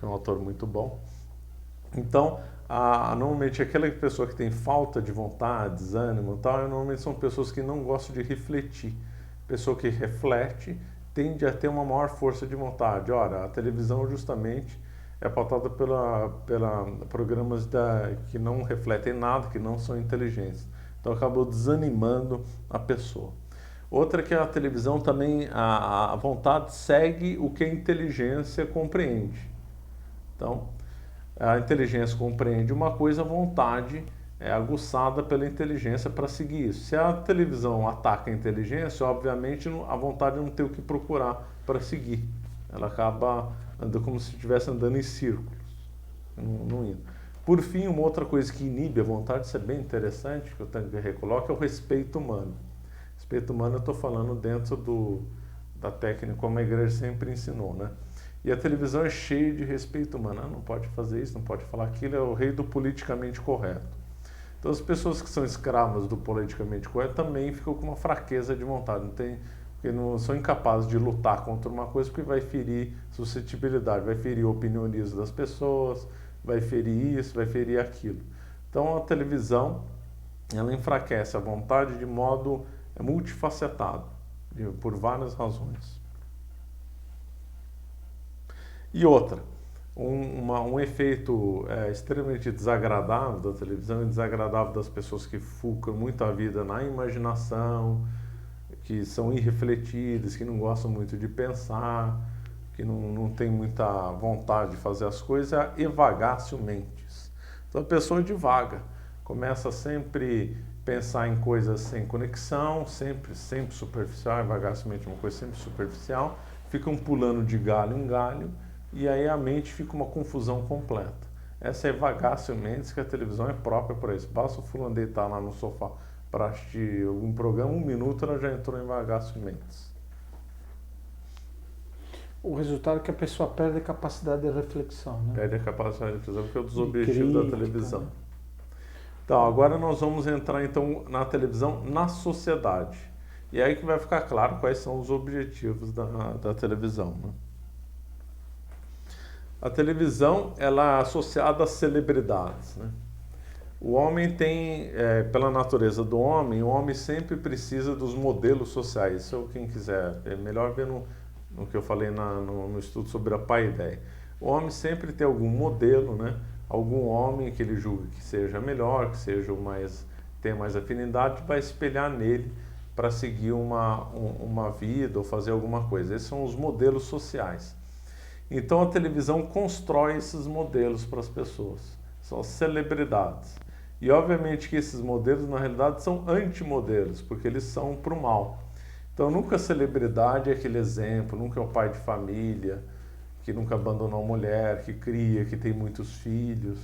um autor muito bom. Então, normalmente aquela pessoa que tem falta de vontade, desânimo e tal, normalmente são pessoas que não gostam de refletir. Pessoa que reflete tende a ter uma maior força de vontade. Ora, a televisão justamente é pautada pela programas que não refletem nada, que não são inteligentes. Então acabou desanimando a pessoa. Outra que a televisão também, a vontade segue o que a inteligência compreende. Então, a inteligência compreende uma coisa, a vontade é aguçada pela inteligência para seguir isso. Se a televisão ataca a inteligência, obviamente a vontade não tem o que procurar para seguir. Ela acaba andando como se estivesse andando em círculos, não indo. Por fim, uma outra coisa que inibe a vontade, isso é bem interessante, que eu tenho que recolocar, é o respeito humano. Respeito humano eu estou falando dentro da técnica como a igreja sempre ensinou, né? E a televisão é cheia de respeito humano. Não pode fazer isso, não pode falar aquilo, é o rei do politicamente correto. Então as pessoas que são escravas do politicamente correto também ficam com uma fraqueza de vontade, porque não são incapazes de lutar contra uma coisa porque vai ferir suscetibilidade, vai ferir o opinionismo das pessoas, vai ferir isso, vai ferir aquilo. Então a televisão, ela enfraquece a vontade de modo multifacetado, por várias razões. E outra, um efeito extremamente desagradável da televisão e desagradável das pessoas que focam muito a vida na imaginação, que são irrefletidas, que não gostam muito de pensar, que não tem muita vontade de fazer as coisas, é a evagatio mentis. Então a pessoa divaga, começa sempre pensar em coisas sem conexão, sempre superficial, evagatio mentis é uma coisa sempre superficial, ficam pulando de galho em galho, e aí a mente fica uma confusão completa. Essa é a evagatio mentis, que a televisão é própria para isso. Basta o fulano deitar lá no sofá para assistir um programa, 1 minuto ela já entrou em evagatio mentis. O resultado é que a pessoa perde a capacidade de reflexão, né? Perde a capacidade de reflexão, porque é um dos objetivos da televisão. Né? Então, agora nós vamos entrar então na televisão, na sociedade. E aí que vai ficar claro quais são os objetivos da televisão, né? A televisão, ela é associada às celebridades, né? O homem tem, pela natureza do homem, o homem sempre precisa dos modelos sociais. Isso, quem quiser, é melhor ver no que eu falei no estudo sobre a paideia. O homem sempre tem algum modelo, né? Algum homem que ele julga que seja melhor, que seja tenha mais afinidade, vai espelhar nele para seguir uma vida ou fazer alguma coisa. Esses são os modelos sociais. Então a televisão constrói esses modelos para as pessoas, são as celebridades. E obviamente que esses modelos na realidade são antimodelos, porque eles são para o mal. Então nunca a celebridade é aquele exemplo, nunca é o pai de família, que nunca abandonou a mulher, que cria, que tem muitos filhos,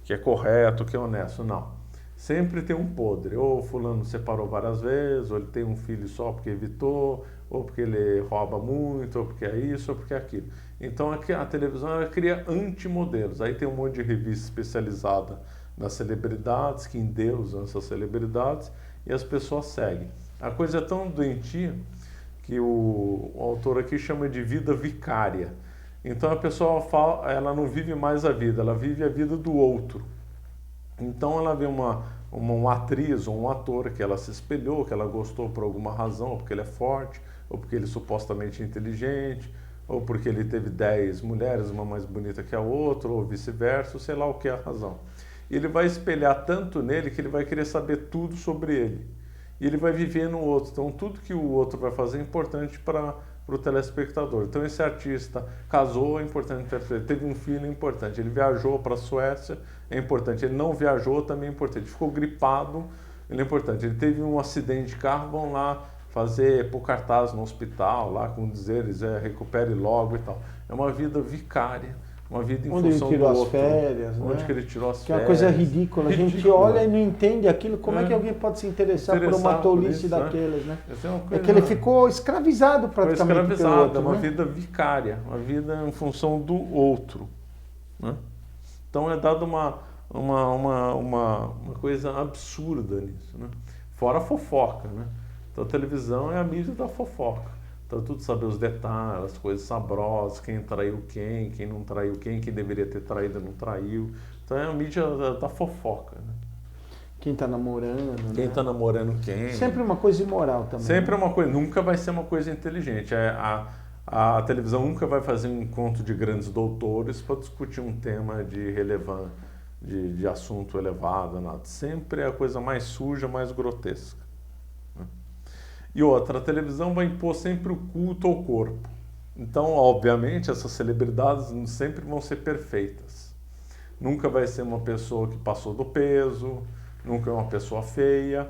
que é correto, que é honesto, não. Sempre tem um podre, ou fulano separou várias vezes, ou ele tem um filho só porque evitou, ou porque ele rouba muito, ou porque é isso, ou porque é aquilo. Então a televisão ela cria antimodelos, aí tem um monte de revista especializada nas celebridades, que endeusam essas celebridades, e as pessoas seguem. A coisa é tão doentia que o autor aqui chama de vida vicária. Então a pessoa ela não vive mais a vida, ela vive a vida do outro. Então ela vê uma atriz ou um ator que ela se espelhou, que ela gostou por alguma razão, ou porque ele é forte, ou porque ele supostamente é inteligente, ou porque ele teve 10 mulheres, uma mais bonita que a outra, ou vice-versa, sei lá o que é a razão. E ele vai espelhar tanto nele que ele vai querer saber tudo sobre ele. E ele vai viver no outro. Então tudo que o outro vai fazer é importante para o telespectador. Então esse artista casou, é importante, teve um filho, é importante, ele viajou para a Suécia, é importante, ele não viajou, também é importante, ficou gripado, ele é importante, ele teve um acidente de carro, vão lá pôr cartaz no hospital, lá com dizeres, recupere logo e tal. É uma vida vicária, uma vida em função do outro. Onde ele tirou as férias, né? Onde que ele tirou as férias. Que é uma coisa ridícula. A gente olha e não entende aquilo. Como é que alguém pode se interessar por uma tolice daquelas, né? É que ele ficou escravizado praticamente pelo outro, é uma vida vicária, uma vida em função do outro, né? Então é dado uma coisa absurda nisso, né? Fora a fofoca, né? Então a televisão é a mídia da fofoca. Então tudo saber os detalhes, as coisas sabrosas, quem traiu quem não traiu quem deveria ter traído não traiu. Então é a mídia da fofoca, né? Quem está namorando, quem está namorando quem. Sempre uma coisa imoral também. Sempre uma coisa, nunca vai ser uma coisa inteligente. A televisão nunca vai fazer um encontro de grandes doutores para discutir um tema de relevância, de assunto elevado, nada. Sempre é a coisa mais suja, mais grotesca. E outra, a televisão vai impor sempre o culto ao corpo. Então, obviamente, essas celebridades sempre vão ser perfeitas. Nunca vai ser uma pessoa que passou do peso, nunca é uma pessoa feia.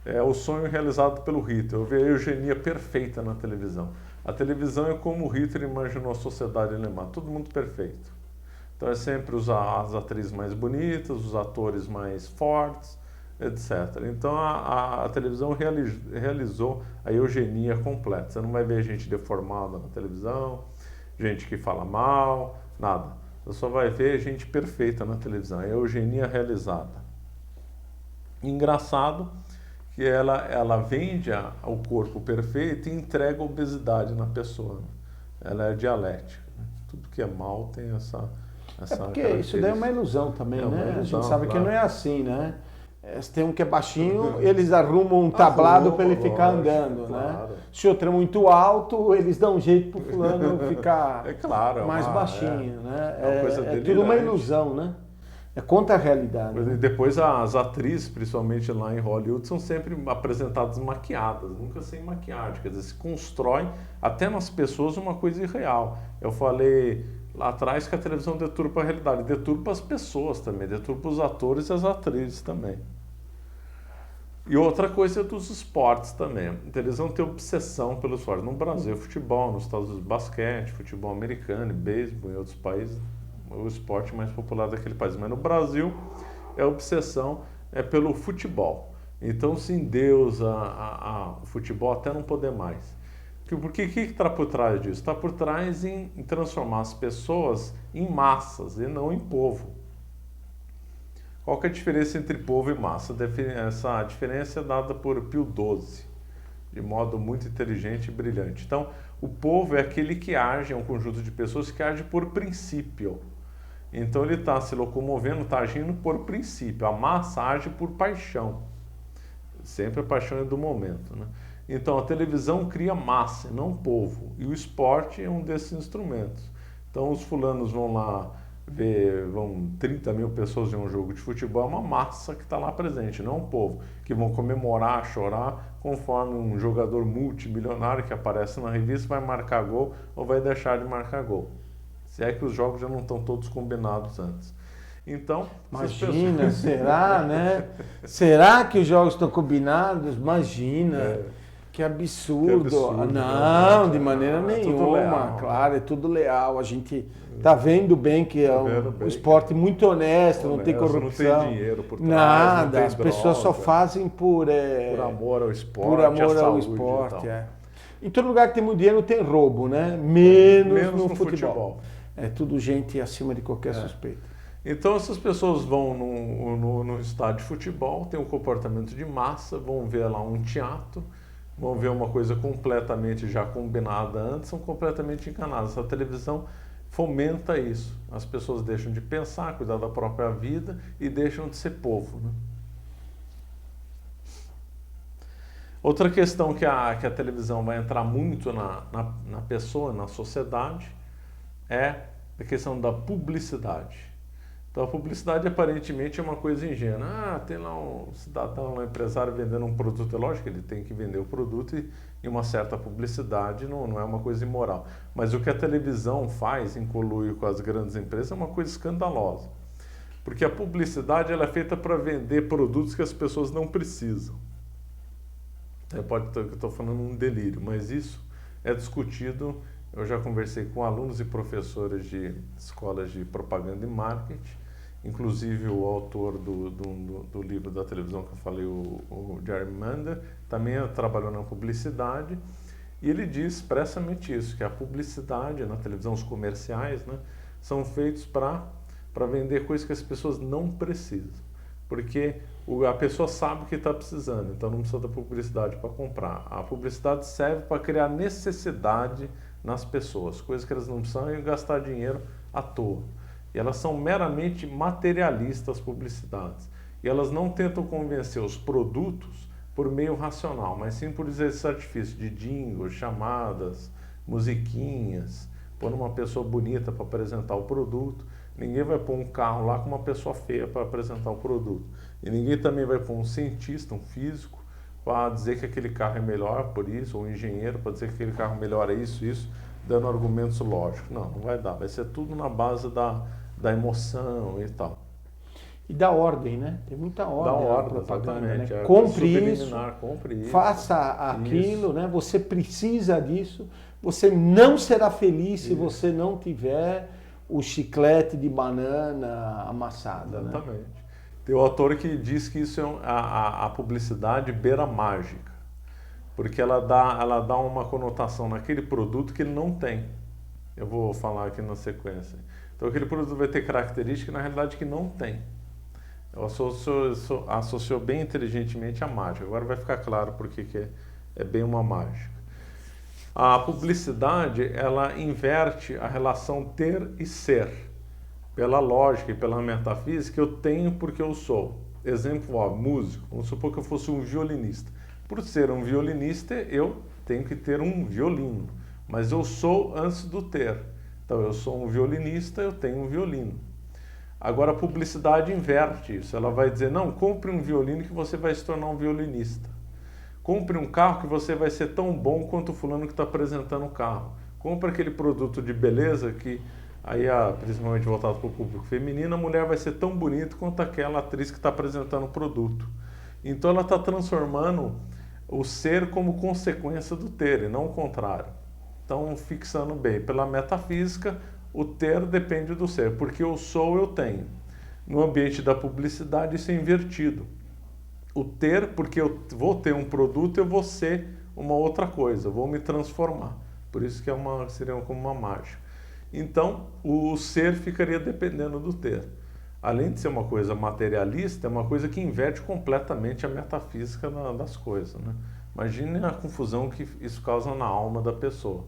É o sonho realizado pelo Hitler. Eu vejo a eugenia perfeita na televisão. A televisão é como o Hitler imaginou a sociedade alemã, todo mundo perfeito. Então é sempre as atrizes mais bonitas, os atores mais fortes, etc. Então a televisão realizou a eugenia completa. Você não vai ver gente deformada na televisão, gente que fala mal, nada. Você só vai ver gente perfeita na televisão, é a eugenia realizada. Engraçado que ela vende o corpo perfeito e entrega a obesidade na pessoa. Né? Ela é dialética. Né? Tudo que é mal tem essa porque isso daí é uma ilusão também, né? A gente sabe que não é assim, né? Se tem um que é baixinho, eles arrumam um tablado para ele ficar andando, né? Se outro é muito alto, eles dão um jeito pro fulano ficar mais baixinho, né? É tudo uma ilusão, né? É contra a realidade. Né? Depois as atrizes, principalmente lá em Hollywood, são sempre apresentadas maquiadas, nunca sem maquiagem. Quer dizer, se constrói até nas pessoas uma coisa irreal. Eu falei lá atrás que a televisão deturpa a realidade, deturpa as pessoas também, deturpa os atores e as atrizes também. E outra coisa é dos esportes também. A televisão tem obsessão pelo esporte. No Brasil, futebol, nos Estados Unidos, basquete, futebol americano, beisebol, em outros países, o esporte mais popular daquele país. Mas no Brasil, a obsessão é pelo futebol. Então se endeusa o futebol até não poder mais. Porque o que está por trás disso? Está por trás em transformar as pessoas em massas e não em povo. Qual que é a diferença entre povo e massa? Essa diferença é dada por Pio XII, de modo muito inteligente e brilhante. Então, o povo é aquele que age, é um conjunto de pessoas que age por princípio. Então, ele está se locomovendo, está agindo por princípio. A massa age por paixão. Sempre a paixão é do momento, né? Então, a televisão cria massa, não povo. E o esporte é um desses instrumentos. Então, os fulanos vão lá vão 30 mil pessoas em um jogo de futebol, é uma massa que está lá presente, não um povo, que vão comemorar, chorar, conforme um jogador multimilionário que aparece na revista vai marcar gol ou vai deixar de marcar gol. Se é que os jogos já não estão todos combinados antes. Então, imagina, pessoas... será, né? Será que os jogos estão combinados? Imagina. Que absurdo. Não, de maneira nenhuma. Claro, é tudo leal. A gente está vendo bem que é um esporte muito honesto, não tem corrupção. Não tem dinheiro por trás, nada, as pessoas só fazem por amor ao esporte. Por amor ao esporte. Em todo lugar que tem muito dinheiro tem roubo, né? Menos no futebol. É tudo gente acima de qualquer suspeita. Então essas pessoas vão no estádio de futebol, tem um comportamento de massa, vão ver lá um teatro, vão ver uma coisa completamente já combinada antes, são completamente enganadas. A televisão fomenta isso. As pessoas deixam de pensar, cuidar da própria vida e deixam de ser povo. Né? Outra questão que a televisão vai entrar muito na pessoa, na sociedade, é a questão da publicidade. Então a publicidade aparentemente é uma coisa ingênua. Tem lá um cidadão, um empresário vendendo um produto, é lógico que ele tem que vender o produto e uma certa publicidade não é uma coisa imoral. Mas o que a televisão faz em conluio com as grandes empresas é uma coisa escandalosa. Porque a publicidade ela é feita para vender produtos que as pessoas não precisam. Pode ser que eu estou falando um delírio, mas isso é discutido. Eu já conversei com alunos e professores de escolas de propaganda e marketing, inclusive o autor do livro da televisão que eu falei, o Jeremy Mander, também trabalhou na publicidade, e ele diz expressamente isso, que a publicidade na televisão, os comerciais, né, são feitos para vender coisas que as pessoas não precisam. Porque a pessoa sabe o que está precisando, então não precisa da publicidade para comprar. A publicidade serve para criar necessidade nas pessoas, coisas que elas não precisam e gastar dinheiro à toa. E elas são meramente materialistas, as publicidades. E elas não tentam convencer os produtos por meio racional, mas sim por esse artifício de jingles, chamadas, musiquinhas, pôr uma pessoa bonita para apresentar o produto. Ninguém vai pôr um carro lá com uma pessoa feia para apresentar o produto. E ninguém também vai pôr um cientista, um físico, para dizer que aquele carro é melhor por isso, ou um engenheiro para dizer que aquele carro melhor é isso, dando argumentos lógicos. Não vai dar. Vai ser tudo na base da emoção e tal. E da ordem, né? Tem muita ordem. Da ordem, exatamente. Né? Compre isso, faça aquilo, isso. Né? Você precisa disso. Você não será feliz se você não tiver o chiclete de banana amassada. Exatamente. Né? Tem o autor que diz que isso a publicidade beira mágica, porque ela dá uma conotação naquele produto que ele não tem. Eu vou falar aqui na sequência. Então aquele produto vai ter características na realidade que não tem. Eu associo bem inteligentemente a mágica. Agora vai ficar claro porque que é bem uma mágica. A publicidade, ela inverte a relação ter e ser. Pela lógica e pela metafísica, eu tenho porque eu sou. Exemplo, músico. Vamos supor que eu fosse um violinista. Por ser um violinista, eu tenho que ter um violino. Mas eu sou antes do ter. Então, eu sou um violinista, eu tenho um violino. Agora, a publicidade inverte isso. Ela vai dizer, não, compre um violino que você vai se tornar um violinista. Compre um carro que você vai ser tão bom quanto o fulano que está apresentando o carro. Compre aquele produto de beleza que, aí, principalmente voltado para o público feminino, a mulher vai ser tão bonita quanto aquela atriz que está apresentando o produto. Então, ela está transformando o ser como consequência do ter, e não o contrário. Então, fixando bem, pela metafísica, o ter depende do ser, porque eu sou, eu tenho. No ambiente da publicidade, isso é invertido. O ter, porque eu vou ter um produto, eu vou ser uma outra coisa, eu vou me transformar. Por isso que seria como uma mágica. Então, o ser ficaria dependendo do ter. Além de ser uma coisa materialista, é uma coisa que inverte completamente a metafísica das coisas, né? Imagine a confusão que isso causa na alma da pessoa.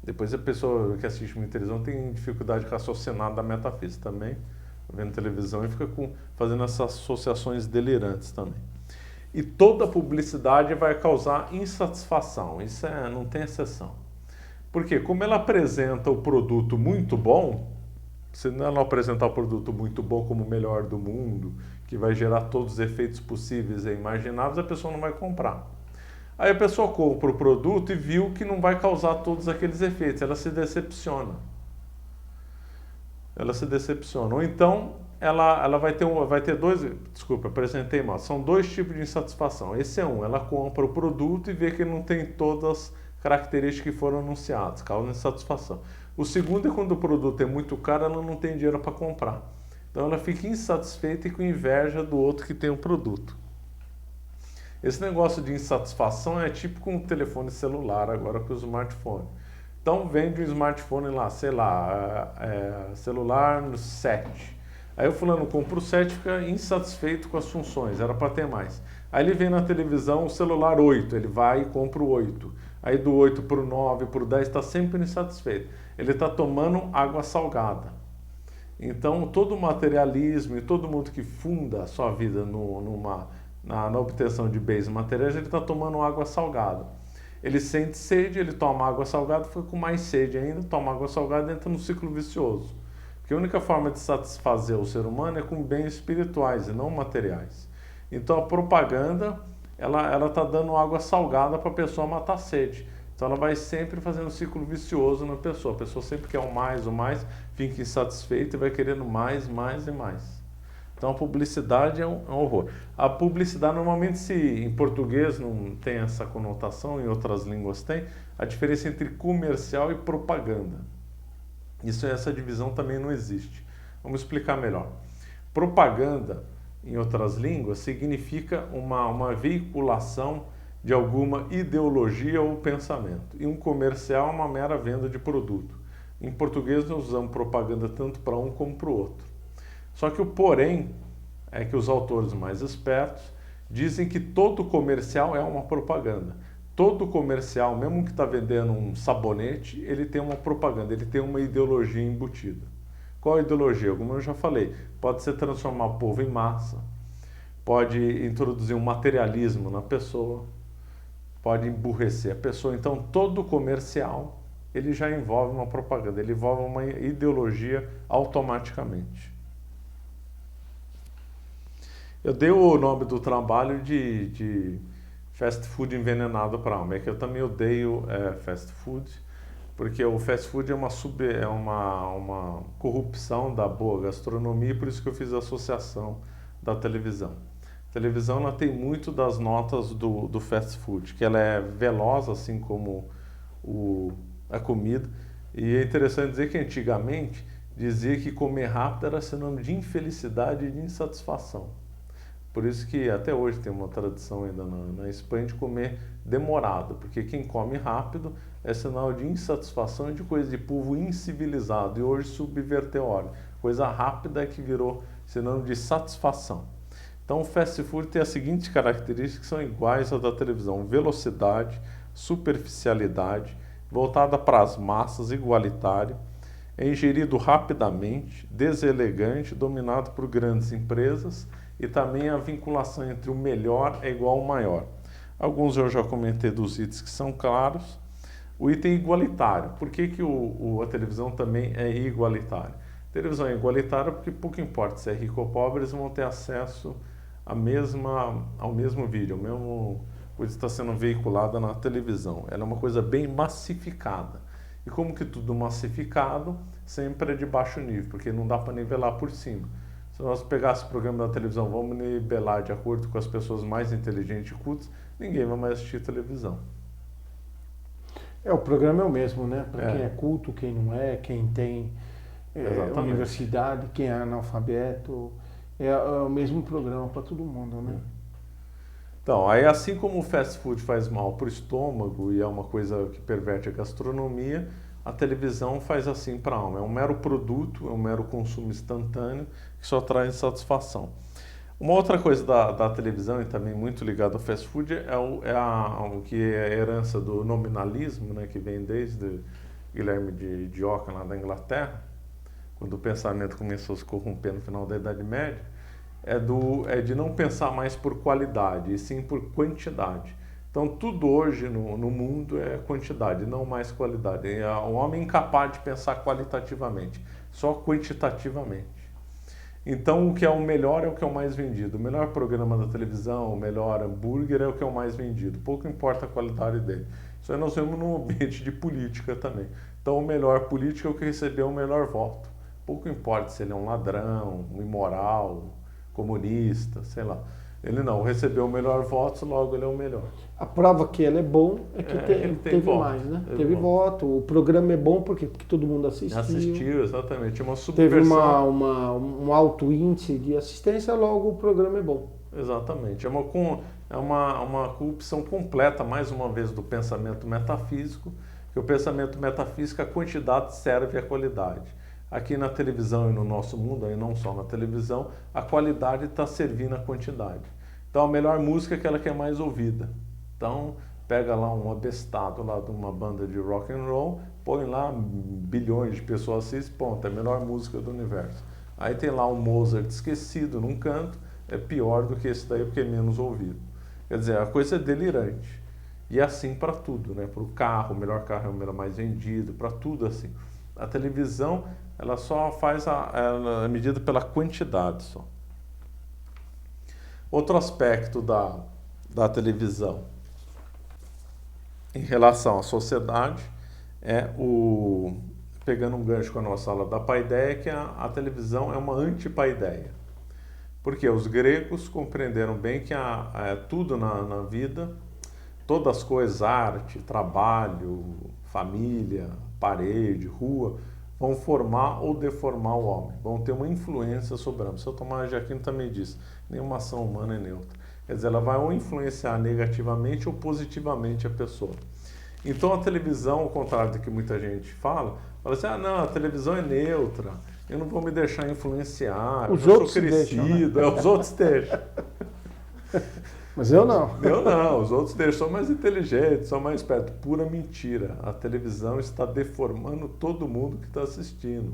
Depois a pessoa que assiste muita televisão tem dificuldade de raciocinar da metafísica também, vendo televisão e fica fazendo essas associações delirantes também. E toda publicidade vai causar insatisfação, isso não tem exceção. Porque como ela apresenta o produto muito bom, se ela não apresentar o produto muito bom como o melhor do mundo, que vai gerar todos os efeitos possíveis e imagináveis, a pessoa não vai comprar. Aí a pessoa compra o produto e viu que não vai causar todos aqueles efeitos, ela se decepciona. Ou então ela vai ter dois, desculpa, apresentei mal, são dois tipos de insatisfação. Esse é ela compra o produto e vê que não tem todas as características que foram anunciadas, causa insatisfação. O segundo é quando o produto é muito caro, ela não tem dinheiro para comprar. Então ela fica insatisfeita e com inveja do outro que tem o produto. Esse negócio de insatisfação é tipo com o telefone celular, agora com o smartphone. Então vende um smartphone lá, sei lá, celular 7. Aí o fulano compra o 7 e fica insatisfeito com as funções, era para ter mais. Aí ele vem na televisão o celular 8, ele vai e compra o 8. Aí do 8 para o 9, para o 10, está sempre insatisfeito. Ele está tomando água salgada. Então todo o materialismo e todo mundo que funda a sua vida na obtenção de bens materiais, ele está tomando água salgada. Ele sente sede, ele toma água salgada, fica com mais sede ainda, toma água salgada e entra no ciclo vicioso. Porque a única forma de satisfazer o ser humano é com bens espirituais e não materiais. Então a propaganda, ela está dando água salgada para a pessoa matar a sede. Então ela vai sempre fazendo um ciclo vicioso na pessoa. A pessoa sempre quer o mais, fica insatisfeita e vai querendo mais e mais. Então a publicidade é um horror. A publicidade normalmente, em português não tem essa conotação, em outras línguas tem, a diferença entre comercial e propaganda. Essa divisão também não existe. Vamos explicar melhor. Propaganda, em outras línguas, significa uma veiculação de alguma ideologia ou pensamento. E um comercial é uma mera venda de produto. Em português nós usamos propaganda tanto para um como para o outro. Só que o porém é que os autores mais espertos dizem que todo comercial é uma propaganda. Todo comercial, mesmo que está vendendo um sabonete, ele tem uma propaganda, ele tem uma ideologia embutida. Qual a ideologia? Como eu já falei, pode ser transformar o povo em massa, pode introduzir um materialismo na pessoa, pode emburrecer a pessoa. Então todo comercial, ele já envolve uma propaganda, ele envolve uma ideologia automaticamente. Eu dei o nome do trabalho de fast food envenenado para a alma. É que eu também odeio fast food, porque o fast food é uma corrupção da boa gastronomia, por isso que eu fiz a associação da televisão. A televisão ela tem muito das notas do fast food, que ela é veloz, assim como a comida. E é interessante dizer que antigamente dizia que comer rápido era sinônimo de infelicidade e de insatisfação. Por isso que até hoje tem uma tradição ainda na Espanha de comer demorado, porque quem come rápido é sinal de insatisfação e de coisa de povo incivilizado, e hoje subverteu a ordem. Coisa rápida é que virou sinônimo de satisfação. Então o fast food tem as seguintes características que são iguais às da televisão: velocidade, superficialidade, voltada para as massas, igualitário, é ingerido rapidamente, deselegante, dominado por grandes empresas, e também a vinculação entre o melhor é igual ao maior. Alguns eu já comentei dos itens que são claros. O item igualitário. Por que a televisão também é igualitária? A televisão é igualitária porque pouco importa se é rico ou pobre, eles vão ter acesso ao mesmo vídeo, ao mesmo coisa que está sendo veiculada na televisão. Ela é uma coisa bem massificada. E como que tudo massificado, sempre é de baixo nível, porque não dá para nivelar por cima. Se nós pegássemos o programa da televisão, vamos nivelar de acordo com as pessoas mais inteligentes e cultas, ninguém vai mais assistir televisão. O programa é o mesmo, né? Para quem é culto, quem não é, quem tem universidade, quem é analfabeto, é o mesmo programa para todo mundo, né? Então, aí assim como o fast food faz mal para o estômago e é uma coisa que perverte a gastronomia, a televisão faz assim para a alma. É um mero produto, é um mero consumo instantâneo que só traz satisfação. Uma outra coisa da televisão, e também muito ligado ao fast food, o que é a herança do nominalismo, né, que vem desde Guilherme de Ockham, lá da Inglaterra, quando o pensamento começou a se corromper no final da Idade Média, é de não pensar mais por qualidade, e sim por quantidade. Então, tudo hoje no mundo é quantidade, não mais qualidade. O homem é incapaz de pensar qualitativamente, só quantitativamente. Então, o que é o melhor é o que é o mais vendido. O melhor programa da televisão, o melhor hambúrguer é o que é o mais vendido. Pouco importa a qualidade dele. Isso aí nós vemos no ambiente de política também. Então, o melhor político é o que recebeu o melhor voto. Pouco importa se ele é um ladrão, um imoral, comunista, sei lá. Ele não recebeu o melhor voto, logo ele é o melhor. A prova que ele é bom é que teve voto, mais, né? Teve voto. O programa é bom porque todo mundo assistiu. Assistiu, exatamente. Uma subversão. Teve um alto índice de assistência, logo o programa é bom. Exatamente. É uma corrupção completa, mais uma vez, do pensamento metafísico, que o pensamento metafísico, a quantidade serve à qualidade. Aqui na televisão e no nosso mundo, aí não só na televisão, a qualidade está servindo a quantidade. Então a melhor música é aquela que é mais ouvida. Então pega lá um abestado lá de uma banda de rock and roll, põe lá bilhões de pessoas assistem, ponto, é a melhor música do universo. Aí tem lá um Mozart esquecido num canto, é pior do que esse daí porque é menos ouvido. Quer dizer, a coisa é delirante. E é assim para tudo, né? Para o carro, o melhor carro é o melhor mais vendido, para tudo assim. A televisão, ela só faz a medida pela quantidade só. Outro aspecto da televisão em relação à sociedade é pegando um gancho com a nossa aula da paideia, que a televisão é uma antipaideia. Porque os gregos compreenderam bem que tudo na vida, todas as coisas, arte, trabalho, família, parede, rua, vão formar ou deformar o homem, vão ter uma influência sobre o homem. São Tomás de Aquino também diz, nenhuma ação humana é neutra. Quer dizer, ela vai ou influenciar negativamente ou positivamente a pessoa. Então a televisão, ao contrário do que muita gente fala assim, não, a televisão é neutra, eu não vou me deixar influenciar, eu sou crescido, deixam, né? Os outros deixam. Mas eu não. Eu não, os outros deixam, são mais inteligentes, são mais espertos. Pura mentira. A televisão está deformando todo mundo que está assistindo.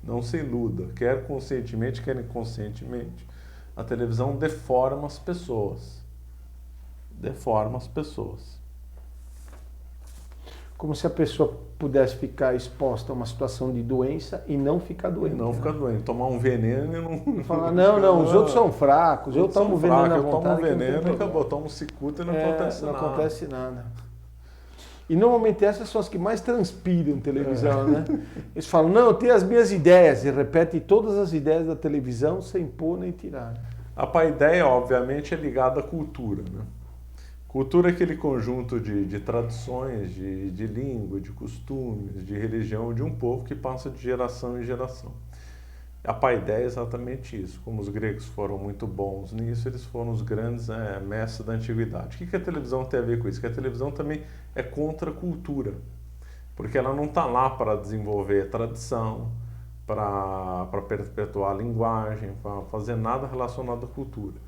Não se iluda, quer conscientemente, quer inconscientemente. A televisão deforma as pessoas. Deforma as pessoas. Como se a pessoa pudesse ficar exposta a uma situação de doença e não ficar doente. Não ficar doente, tomar um veneno e não... Falar, não, os outros são fracos, eu tomo veneno à vontade. Eu tomo veneno, acabou, tomo cicuta e não acontece nada. Não acontece nada. E normalmente essas são as que mais transpiram televisão, né? Eles falam, não, eu tenho as minhas ideias, e repetem todas as ideias da televisão sem pôr nem tirar. A paideia, obviamente, é ligada à cultura, né? Cultura é aquele conjunto de tradições, de língua, de costumes, de religião de um povo que passa de geração em geração. A paideia é exatamente isso. Como os gregos foram muito bons nisso, eles foram os grandes mestres da antiguidade. O que a televisão tem a ver com isso? Que a televisão também é contra a cultura, porque ela não está lá para desenvolver tradição, para perpetuar a linguagem, para fazer nada relacionado à cultura.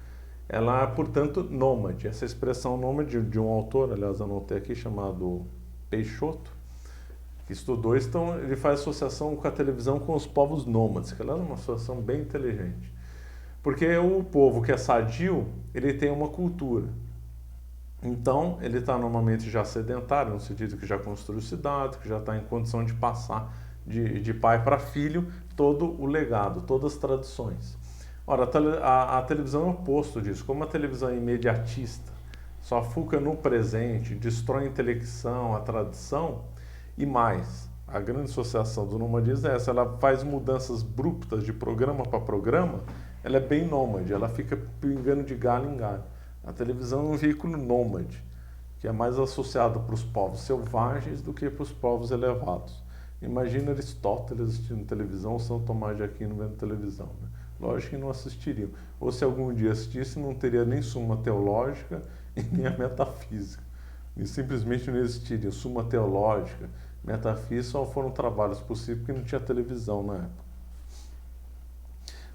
Ela é, portanto, nômade. Essa expressão nômade de um autor, aliás, eu anotei aqui, chamado Peixoto, que estudou isso, então ele faz associação com a televisão com os povos nômades, que ela é uma associação bem inteligente. Porque o povo que é sadio, ele tem uma cultura. Então, ele está normalmente já sedentário, no sentido que já construiu cidade, que já está em condição de passar de pai para filho todo o legado, todas as tradições. Ora, a televisão é o oposto disso. Como a televisão é imediatista, só foca no presente, destrói a intelecção, a tradição, e mais, a grande associação do nomadismo é essa, ela faz mudanças abruptas de programa para programa, ela é bem nômade, ela fica pingando de galho em galho. A televisão é um veículo nômade, que é mais associado para os povos selvagens do que para os povos elevados. Imagina Aristóteles assistindo televisão ou São Tomás de Aquino vendo televisão, né? Lógico que não assistiriam. Ou se algum dia assistisse, não teria nem Suma Teológica e nem a Metafísica. E simplesmente não existiria. Suma Teológica, Metafísica só foram trabalhos possíveis porque não tinha televisão na época.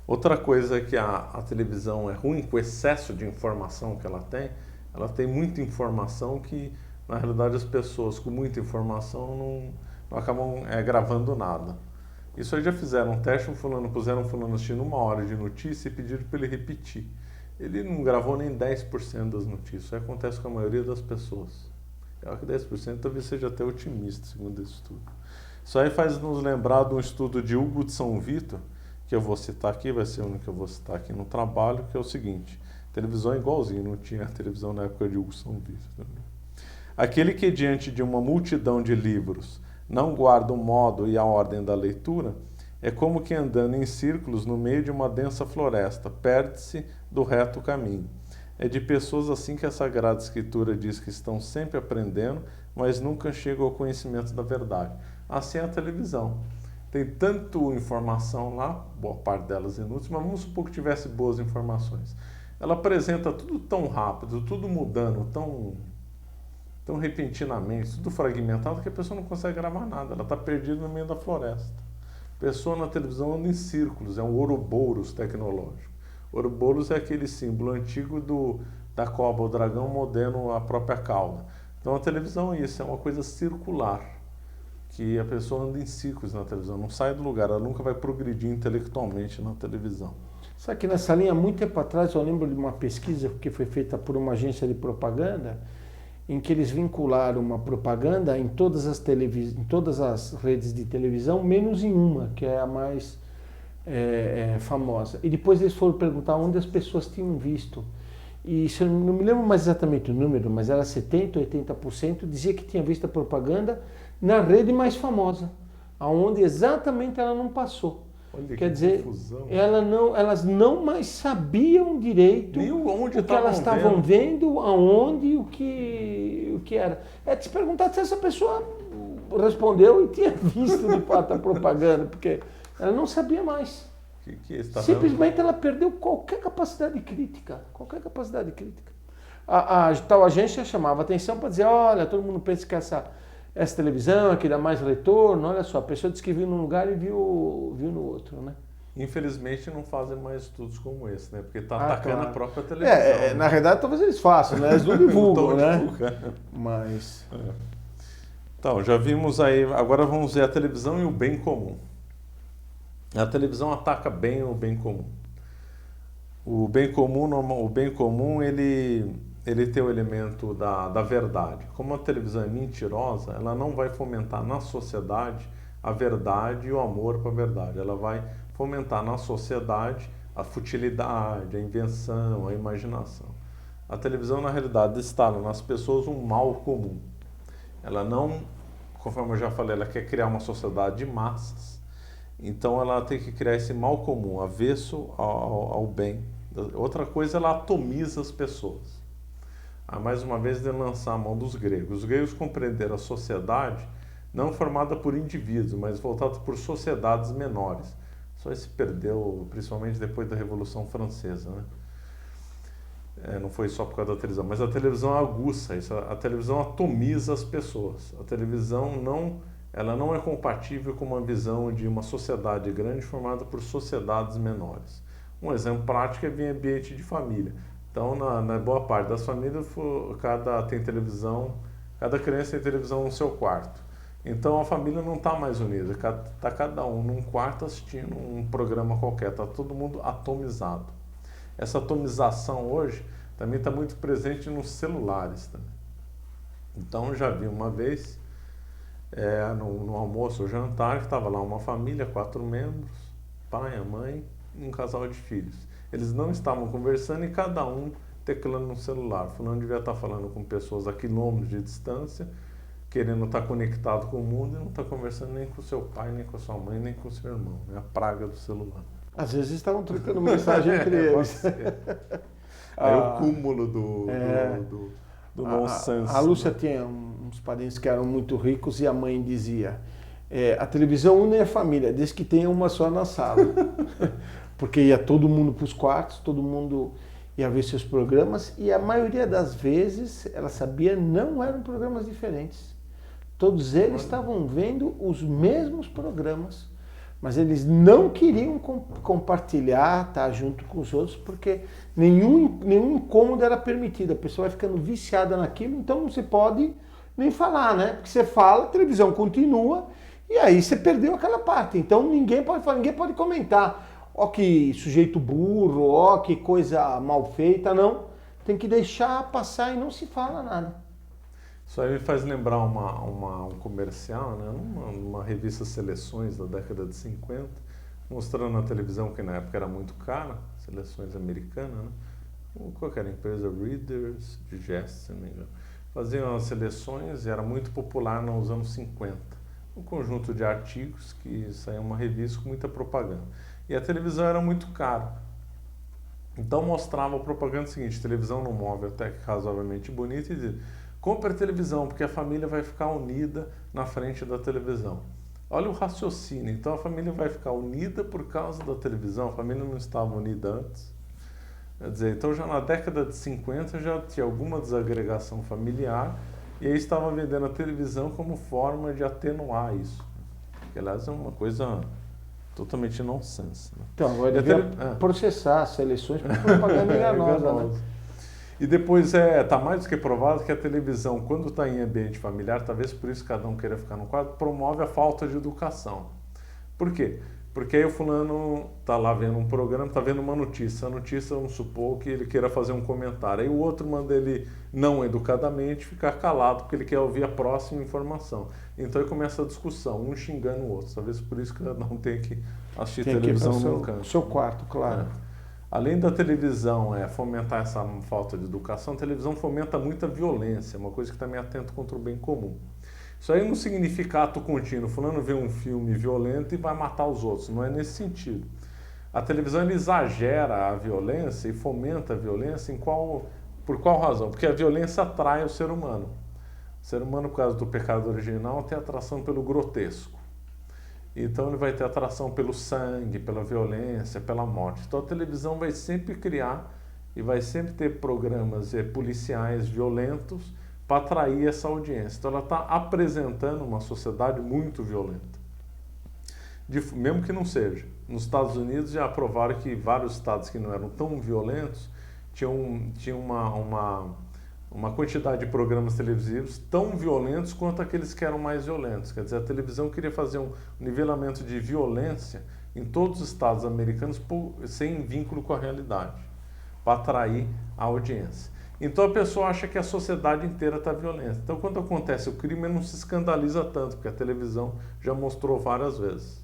Outra coisa é que a televisão é ruim, com o excesso de informação que ela tem muita informação que, na realidade, as pessoas com muita informação não acabam gravando nada. Isso aí já fizeram um teste, puseram um fulano assistindo 1 hora de notícia e pediram para ele repetir. Ele não gravou nem 10% das notícias. Isso acontece com a maioria das pessoas. Eu acho que 10% talvez seja até otimista, segundo esse estudo. Isso aí faz nos lembrar de um estudo de Hugo de São Vitor, que eu vou citar aqui, vai ser o único que eu vou citar aqui no trabalho, que é o seguinte: televisão é igualzinho, não tinha televisão na época de Hugo de São Vitor. Aquele que diante de uma multidão de livros não guarda o modo e a ordem da leitura, é como que andando em círculos no meio de uma densa floresta, perde-se do reto caminho. É de pessoas assim que a Sagrada Escritura diz que estão sempre aprendendo, mas nunca chegam ao conhecimento da verdade. Assim é a televisão. Tem tanto informação lá, boa parte delas inúteis, mas vamos supor que tivesse boas informações. Ela apresenta tudo tão rápido, tudo mudando, tão repentinamente, tudo fragmentado, que a pessoa não consegue gravar nada. Ela está perdida no meio da floresta. A pessoa na televisão anda em círculos, é um ouroboros tecnológico. Ouroboros é aquele símbolo antigo da cobra, o dragão moderno, a própria cauda. Então a televisão é isso, é uma coisa circular, que a pessoa anda em círculos na televisão, não sai do lugar, ela nunca vai progredir intelectualmente na televisão. Sabe que nessa linha, muito tempo atrás, eu lembro de uma pesquisa que foi feita por uma agência de propaganda, em que eles vincularam uma propaganda em todas as redes de televisão, menos em uma, que é a mais famosa. E depois eles foram perguntar onde as pessoas tinham visto. E se eu não me lembro mais exatamente o número, mas era 70%, 80%, dizia que tinha visto a propaganda na rede mais famosa, aonde exatamente ela não passou. Olha, quer dizer, confusão. Elas não mais sabiam direito o que elas estavam vendo, aonde, o que era. É de se perguntar se essa pessoa respondeu e tinha visto de fato a propaganda, porque ela não sabia mais. Simplesmente ela perdeu qualquer capacidade crítica. A tal agência chamava atenção para dizer, olha, todo mundo pensa que essa televisão aqui dá mais retorno, olha só, a pessoa disse que viu num lugar e viu no outro, né? Infelizmente não fazem mais estudos como esse, né? Porque está atacando a própria televisão. Na realidade talvez eles façam, né? Eles não divulgam, né? Mas... Então, já vimos aí, agora vamos ver a televisão e o bem comum. A televisão ataca bem o bem comum. O bem comum ele tem o elemento da verdade. Como a televisão é mentirosa, ela não vai fomentar na sociedade a verdade e o amor para a verdade. Ela vai fomentar na sociedade a futilidade, a invenção, a imaginação. A televisão, na realidade, instala nas pessoas um mal comum. Ela não, conforme eu já falei, ela quer criar uma sociedade de massas. Então ela tem que criar esse mal comum, avesso ao bem. Outra coisa, ela atomiza as pessoas. mais uma vez, de lançar a mão dos gregos. Os gregos compreenderam a sociedade não formada por indivíduos, mas voltada por sociedades menores. Só isso se perdeu, principalmente depois da Revolução Francesa, né? Não foi só por causa da televisão, mas a televisão aguça isso, a televisão atomiza as pessoas. A televisão ela não é compatível com uma visão de uma sociedade grande formada por sociedades menores. Um exemplo prático é em ambiente de família. Então, na boa parte das famílias, cada criança tem televisão no seu quarto. Então, a família não está mais unida, está cada um num quarto assistindo um programa qualquer, está todo mundo atomizado. Essa atomização hoje também está muito presente nos celulares também. Então, eu já vi uma vez, no almoço ou jantar, que estava lá uma família, 4 membros, pai, a mãe e um casal de filhos. Eles não estavam conversando e cada um teclando no celular. Fulano devia estar falando com pessoas a quilômetros de distância, querendo estar conectado com o mundo e não está conversando nem com o seu pai, nem com a sua mãe, nem com o seu irmão. É a praga do celular. Às vezes estavam trocando mensagem entre eles. É o cúmulo do nonsense. A Lúcia, né? Tinha uns parentes que eram muito ricos e a mãe dizia: a televisão une a família, desde que tenha uma só na sala. Porque ia todo mundo para os quartos, todo mundo ia ver seus programas e a maioria das vezes, ela sabia, não eram programas diferentes. Todos eles estavam vendo os mesmos programas, mas eles não queriam compartilhar, estar junto com os outros, porque nenhum incômodo era permitido. A pessoa vai ficando viciada naquilo, então não se pode nem falar, né? Porque você fala, a televisão continua, e aí você perdeu aquela parte. Então ninguém pode falar, ninguém pode comentar. Ó que sujeito burro, ó que coisa mal feita, não. Tem que deixar passar e não se fala nada. Isso aí me faz lembrar um comercial, né? Numa revista Seleções da década de 50, mostrando na televisão, que na época era muito cara, Seleções americanas, né? Qualquer empresa, Reader's Digest, se não me engano. Faziam as seleções e era muito popular nos anos 50. Um conjunto de artigos que saía uma revista com muita propaganda. E a televisão era muito cara. Então mostrava a propaganda seguinte: televisão num móvel até que razoavelmente bonito, e dizia: compre a televisão, porque a família vai ficar unida na frente da televisão. Olha o raciocínio. Então a família vai ficar unida por causa da televisão. A família não estava unida antes. Quer dizer, então já na década de 50 já tinha alguma desagregação familiar e aí estava vendendo a televisão como forma de atenuar isso. Que, aliás, é uma coisa totalmente nonsense. Né? Então agora devia processar as seleções por propaganda enganosa. Né? E depois está mais do que provado que a televisão, quando está em ambiente familiar, talvez por isso cada um queira ficar no quarto, promove a falta de educação. Por quê? Porque aí o fulano está lá vendo um programa, está vendo uma notícia. A notícia, vamos supor que ele queira fazer um comentário. Aí o outro manda ele, não educadamente, ficar calado, porque ele quer ouvir a próxima informação. Então aí começa a discussão, um xingando o outro. Talvez por isso que cada um tem que assistir televisão no canto. Seu quarto, claro. Além da televisão fomentar essa falta de educação, a televisão fomenta muita violência, uma coisa que também atenta contra o bem comum. Isso aí não significa ato contínuo, fulano vê um filme violento e vai matar os outros, não é nesse sentido. A televisão exagera a violência e fomenta a violência por qual razão? Porque a violência atrai o ser humano. O ser humano, por causa do pecado original, tem atração pelo grotesco. Então ele vai ter atração pelo sangue, pela violência, pela morte. Então a televisão vai sempre criar e vai sempre ter programas policiais violentos para atrair essa audiência. Então ela está apresentando uma sociedade muito violenta. Mesmo que não seja. Nos Estados Unidos já provaram que vários estados que não eram tão violentos tinham uma quantidade de programas televisivos tão violentos quanto aqueles que eram mais violentos. Quer dizer, a televisão queria fazer um nivelamento de violência em todos os estados americanos sem vínculo com a realidade, para atrair a audiência. Então a pessoa acha que a sociedade inteira está violenta. Então quando acontece o crime, não se escandaliza tanto, porque a televisão já mostrou várias vezes.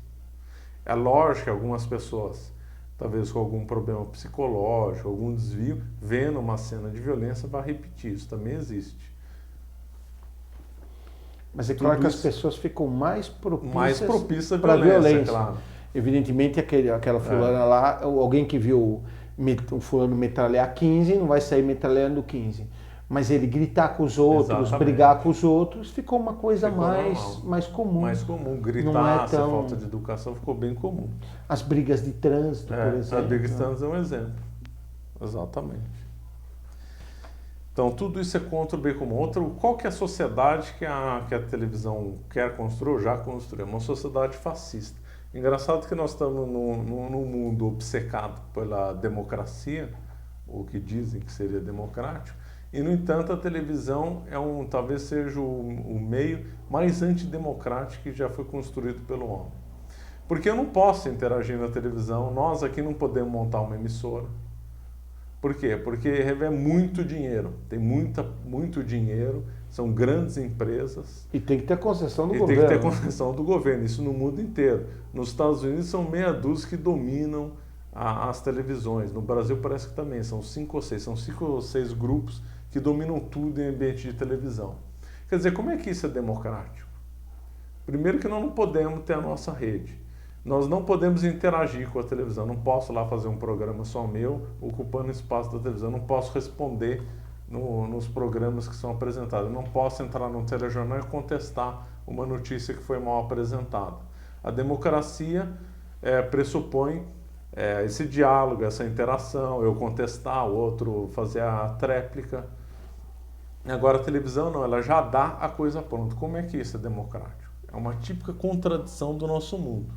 É lógico que algumas pessoas, talvez com algum problema psicológico, algum desvio, vendo uma cena de violência, vai repetir. Isso também existe. Mas é claro que as pessoas ficam mais propícias para violência, claro. Evidentemente, aquela fulana lá, alguém que viu um fulano metralhar 15, não vai sair metralhando 15. Mas ele gritar com os outros, Exatamente. brigar com os outros, ficou uma coisa Ficou mais comum. Mais comum, gritar, Não é ser tão... falta de educação ficou bem comum. As brigas de trânsito, por exemplo. As brigas de trânsito é um exemplo. Exatamente. Então, tudo isso é contra o bem comum. Qual que é a sociedade que a televisão quer construir, ou já construiu? Uma sociedade fascista. Engraçado que nós estamos num mundo obcecado pela democracia, o que dizem que seria democrático, e, no entanto, a televisão talvez seja o meio mais antidemocrático que já foi construído pelo homem. Porque eu não posso interagir na televisão, nós aqui não podemos montar uma emissora. Por quê? Porque é muito dinheiro, tem muito dinheiro, são grandes empresas. E tem que ter concessão do governo. E tem que ter concessão do governo, isso no mundo inteiro. Nos Estados Unidos são meia dúzia que dominam as televisões. No Brasil parece que também, são 5 ou 6 grupos que dominam tudo em ambiente de televisão. Quer dizer, como é que isso é democrático? Primeiro que nós não podemos ter a nossa rede. Nós não podemos interagir com a televisão. Não posso lá fazer um programa só meu, ocupando espaço da televisão. Não posso responder nos programas que são apresentados. Não posso entrar no telejornal e contestar uma notícia que foi mal apresentada. A democracia pressupõe esse diálogo, essa interação, eu contestar, o outro fazer a tréplica. Agora a televisão não, ela já dá a coisa pronta. Como é que isso é democrático? É uma típica contradição do nosso mundo.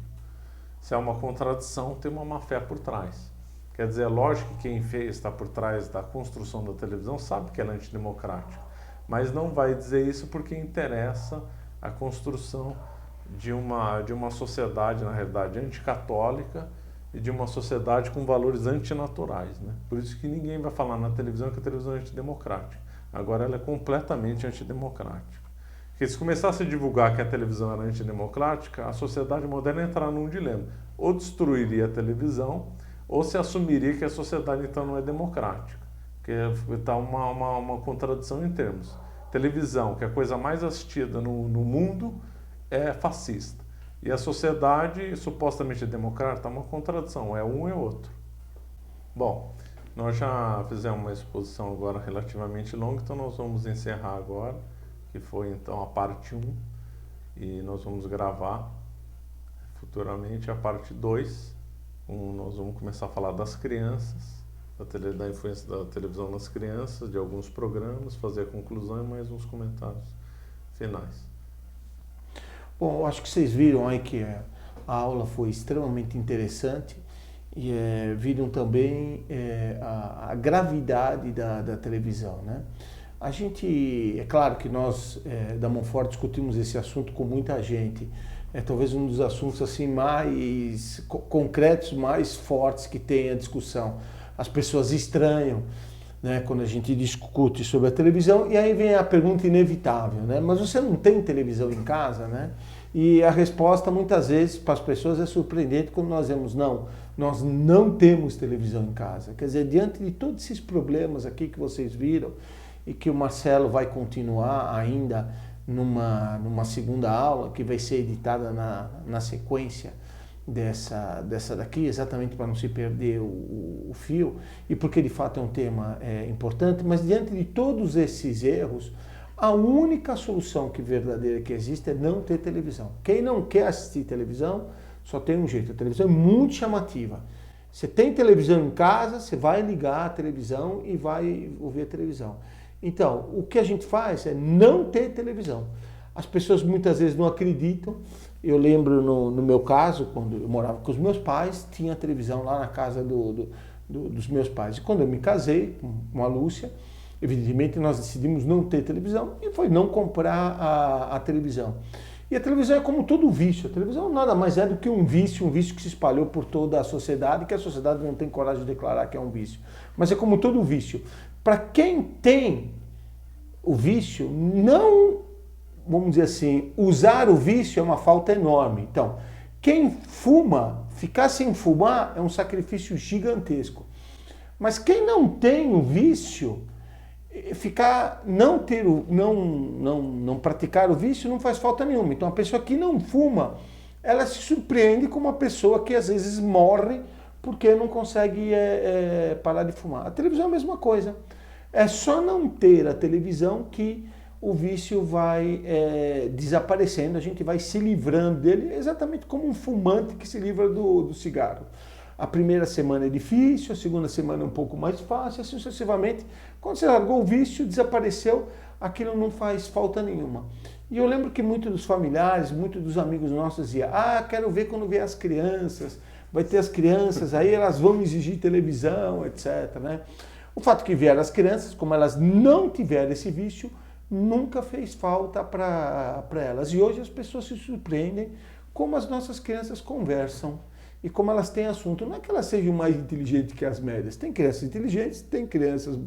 Se é uma contradição, tem uma má-fé por trás. Quer dizer, é lógico que quem está por trás da construção da televisão sabe que ela é antidemocrática, mas não vai dizer isso porque interessa a construção de uma sociedade, na realidade, anticatólica e de uma sociedade com valores antinaturais, né? Por isso que ninguém vai falar na televisão que a televisão é antidemocrática. Agora ela é completamente antidemocrática. Porque se começasse a divulgar que a televisão era antidemocrática, a sociedade moderna ia entrar num dilema. Ou destruiria a televisão, ou se assumiria que a sociedade então não é democrática. Porque está uma contradição em termos. Televisão, que é a coisa mais assistida no mundo, é fascista. E a sociedade supostamente democrática está uma contradição, é um e outro. Bom, nós já fizemos uma exposição agora relativamente longa, então nós vamos encerrar agora, que foi então a parte 1, e nós vamos gravar futuramente a parte 2, nós vamos começar a falar das crianças, da influência da televisão nas crianças, de alguns programas, fazer a conclusão e mais uns comentários finais. Bom, acho que vocês viram aí que a aula foi extremamente interessante e viram também a gravidade da televisão, né? A gente, é claro que nós da Monfort discutimos esse assunto com muita gente, é talvez um dos assuntos assim mais concretos, mais fortes que tem a discussão. As pessoas estranham, né, quando a gente discute sobre a televisão, e aí vem a pergunta inevitável, né? Mas você não tem televisão em casa, né? E a resposta muitas vezes para as pessoas é surpreendente quando nós dizemos não, nós não temos televisão em casa. Quer dizer, diante de todos esses problemas aqui que vocês viram e que o Marcelo vai continuar ainda numa segunda aula que vai ser editada na sequência dessa daqui, exatamente para não se perder o fio, e porque de fato é um tema importante, mas diante de todos esses erros, a única solução verdadeira que existe é não ter televisão. Quem não quer assistir televisão, só tem um jeito, a televisão é muito chamativa. Você tem televisão em casa, você vai ligar a televisão e vai ouvir a televisão. Então, o que a gente faz é não ter televisão. As pessoas muitas vezes não acreditam. Eu lembro no meu caso, quando eu morava com os meus pais, tinha televisão lá na casa dos meus pais. E quando eu me casei com a Lúcia, evidentemente nós decidimos não ter televisão e foi não comprar a televisão. E a televisão é como todo vício. A televisão nada mais é do que um vício que se espalhou por toda a sociedade, que a sociedade não tem coragem de declarar que é um vício. Mas é como todo vício. Para quem tem o vício, não, vamos dizer assim, usar o vício é uma falta enorme. Então, quem fuma, ficar sem fumar é um sacrifício gigantesco. Mas quem não tem o vício, não praticar o vício não faz falta nenhuma. Então a pessoa que não fuma, ela se surpreende com uma pessoa que às vezes morre porque não consegue parar de fumar. A televisão é a mesma coisa. É só não ter a televisão que o vício vai desaparecendo, a gente vai se livrando dele, exatamente como um fumante que se livra do cigarro. A primeira semana é difícil, a segunda semana é um pouco mais fácil, assim sucessivamente. Quando você largou o vício, desapareceu, aquilo não faz falta nenhuma. E eu lembro que muitos dos familiares, muitos dos amigos nossos diziam, quero ver quando vier as crianças, vai ter as crianças, aí elas vão exigir televisão, etc. Né? O fato que vieram as crianças, como elas não tiveram esse vício, nunca fez falta para elas. E hoje as pessoas se surpreendem como as nossas crianças conversam e como elas têm assunto. Não é que elas sejam mais inteligentes que as médias. Tem crianças inteligentes, tem crianças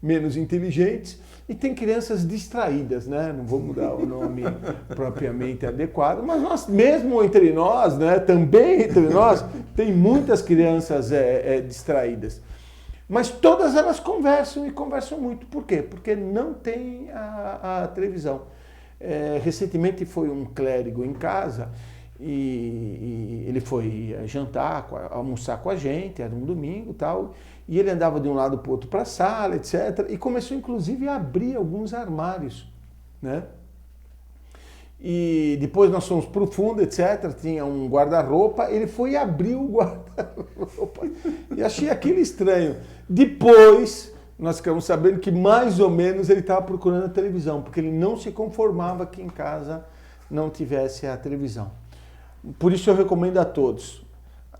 menos inteligentes e tem crianças distraídas, né? Não vou mudar o nome propriamente adequado, mas nós, mesmo entre nós, né? Também entre nós, tem muitas crianças distraídas. Mas todas elas conversam e conversam muito. Por quê? Porque não tem a televisão. Recentemente foi um clérigo em casa e ele foi jantar, almoçar com a gente, era um domingo e tal, e ele andava de um lado para o outro para a sala, etc. E começou inclusive a abrir alguns armários, né? E depois nós fomos para o fundo, etc. Tinha um guarda-roupa, ele foi abrir o guarda-roupa. E achei aquilo estranho. Depois, nós ficamos sabendo que mais ou menos ele estava procurando a televisão, porque ele não se conformava que em casa não tivesse a televisão. Por isso eu recomendo a todos.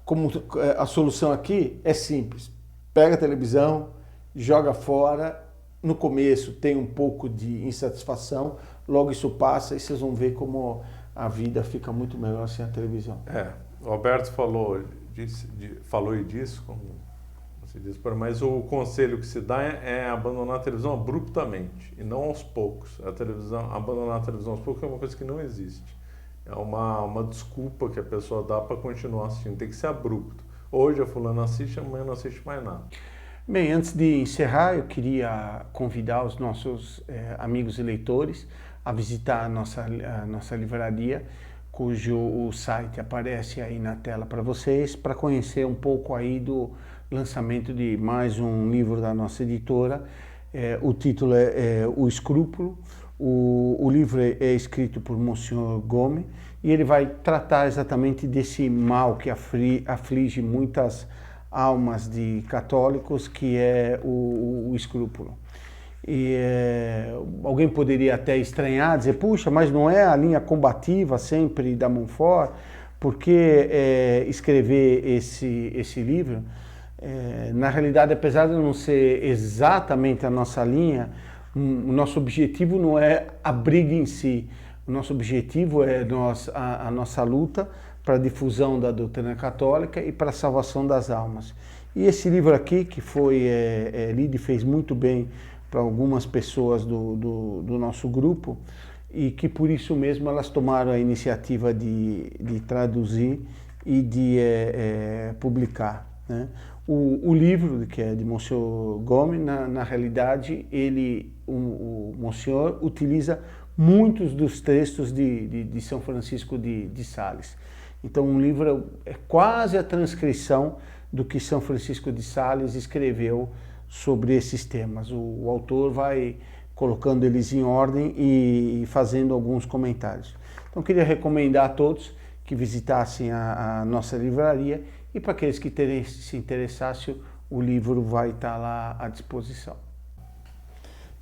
Como a solução aqui é simples. Pega a televisão, joga fora. No começo tem um pouco de insatisfação, logo isso passa e vocês vão ver como a vida fica muito melhor sem a televisão. O Alberto falou e disse, como você disse, mas o conselho que se dá é abandonar a televisão abruptamente e não aos poucos. Abandonar a televisão aos poucos é uma coisa que não existe. É uma desculpa que a pessoa dá para continuar assistindo, tem que ser abrupto. Hoje a fulana assiste, amanhã não assiste mais nada. Bem, antes de encerrar, eu queria convidar os nossos amigos e leitores a visitar a nossa livraria, cujo o site aparece aí na tela para vocês, para conhecer um pouco aí do lançamento de mais um livro da nossa editora. O título é O Escrúpulo. O livro é escrito por Monsignor Gomes e ele vai tratar exatamente desse mal que aflige muitas almas de católicos, que é o escrúpulo. E alguém poderia até estranhar, dizer, puxa, mas não é a linha combativa sempre da Montfort? Por que escrever esse livro? Na realidade, apesar de não ser exatamente a nossa linha, o nosso objetivo não é a briga em si. O nosso objetivo é a nossa luta para a difusão da doutrina católica e para a salvação das almas. E esse livro aqui, que foi lido e fez muito bem para algumas pessoas do nosso grupo, e que por isso mesmo elas tomaram a iniciativa de traduzir e de publicar, né? O livro, que é de Monsignor Gomes, na realidade, o Monsignor utiliza muitos dos textos de São Francisco de Sales. Então, um livro é quase a transcrição do que São Francisco de Sales escreveu sobre esses temas. O autor vai colocando eles em ordem e fazendo alguns comentários. Então, queria recomendar a todos que visitassem a nossa livraria e para aqueles que se interessassem, o livro vai estar lá à disposição.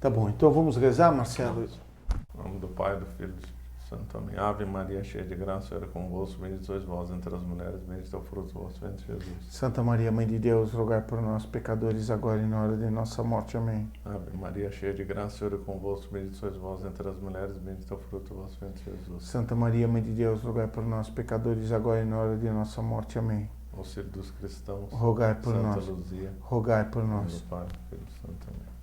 Tá bom, então vamos rezar, Marcelo? Em nome do Pai, do Filho e do Espírito Santo. Amém. Ave Maria, cheia de graça, o Senhor é convosco, bendita sois vós entre as mulheres, bendito é o fruto do vosso ventre, Jesus. Santa Maria, Mãe de Deus, rogai por nós, pecadores, agora e na hora de nossa morte. Amém. Ave Maria, cheia de graça, o Senhor é convosco, bendito sois vós entre as mulheres, bendito é o fruto do vosso ventre, Jesus. Santa Maria, Mãe de Deus, rogai por nós, pecadores, agora e na hora de nossa morte. Amém. Auxílio dos cristãos, rogai por Santa nós. Luzia, Rogai por em nome nós. do Pai, do Filho e do Santo. Amém.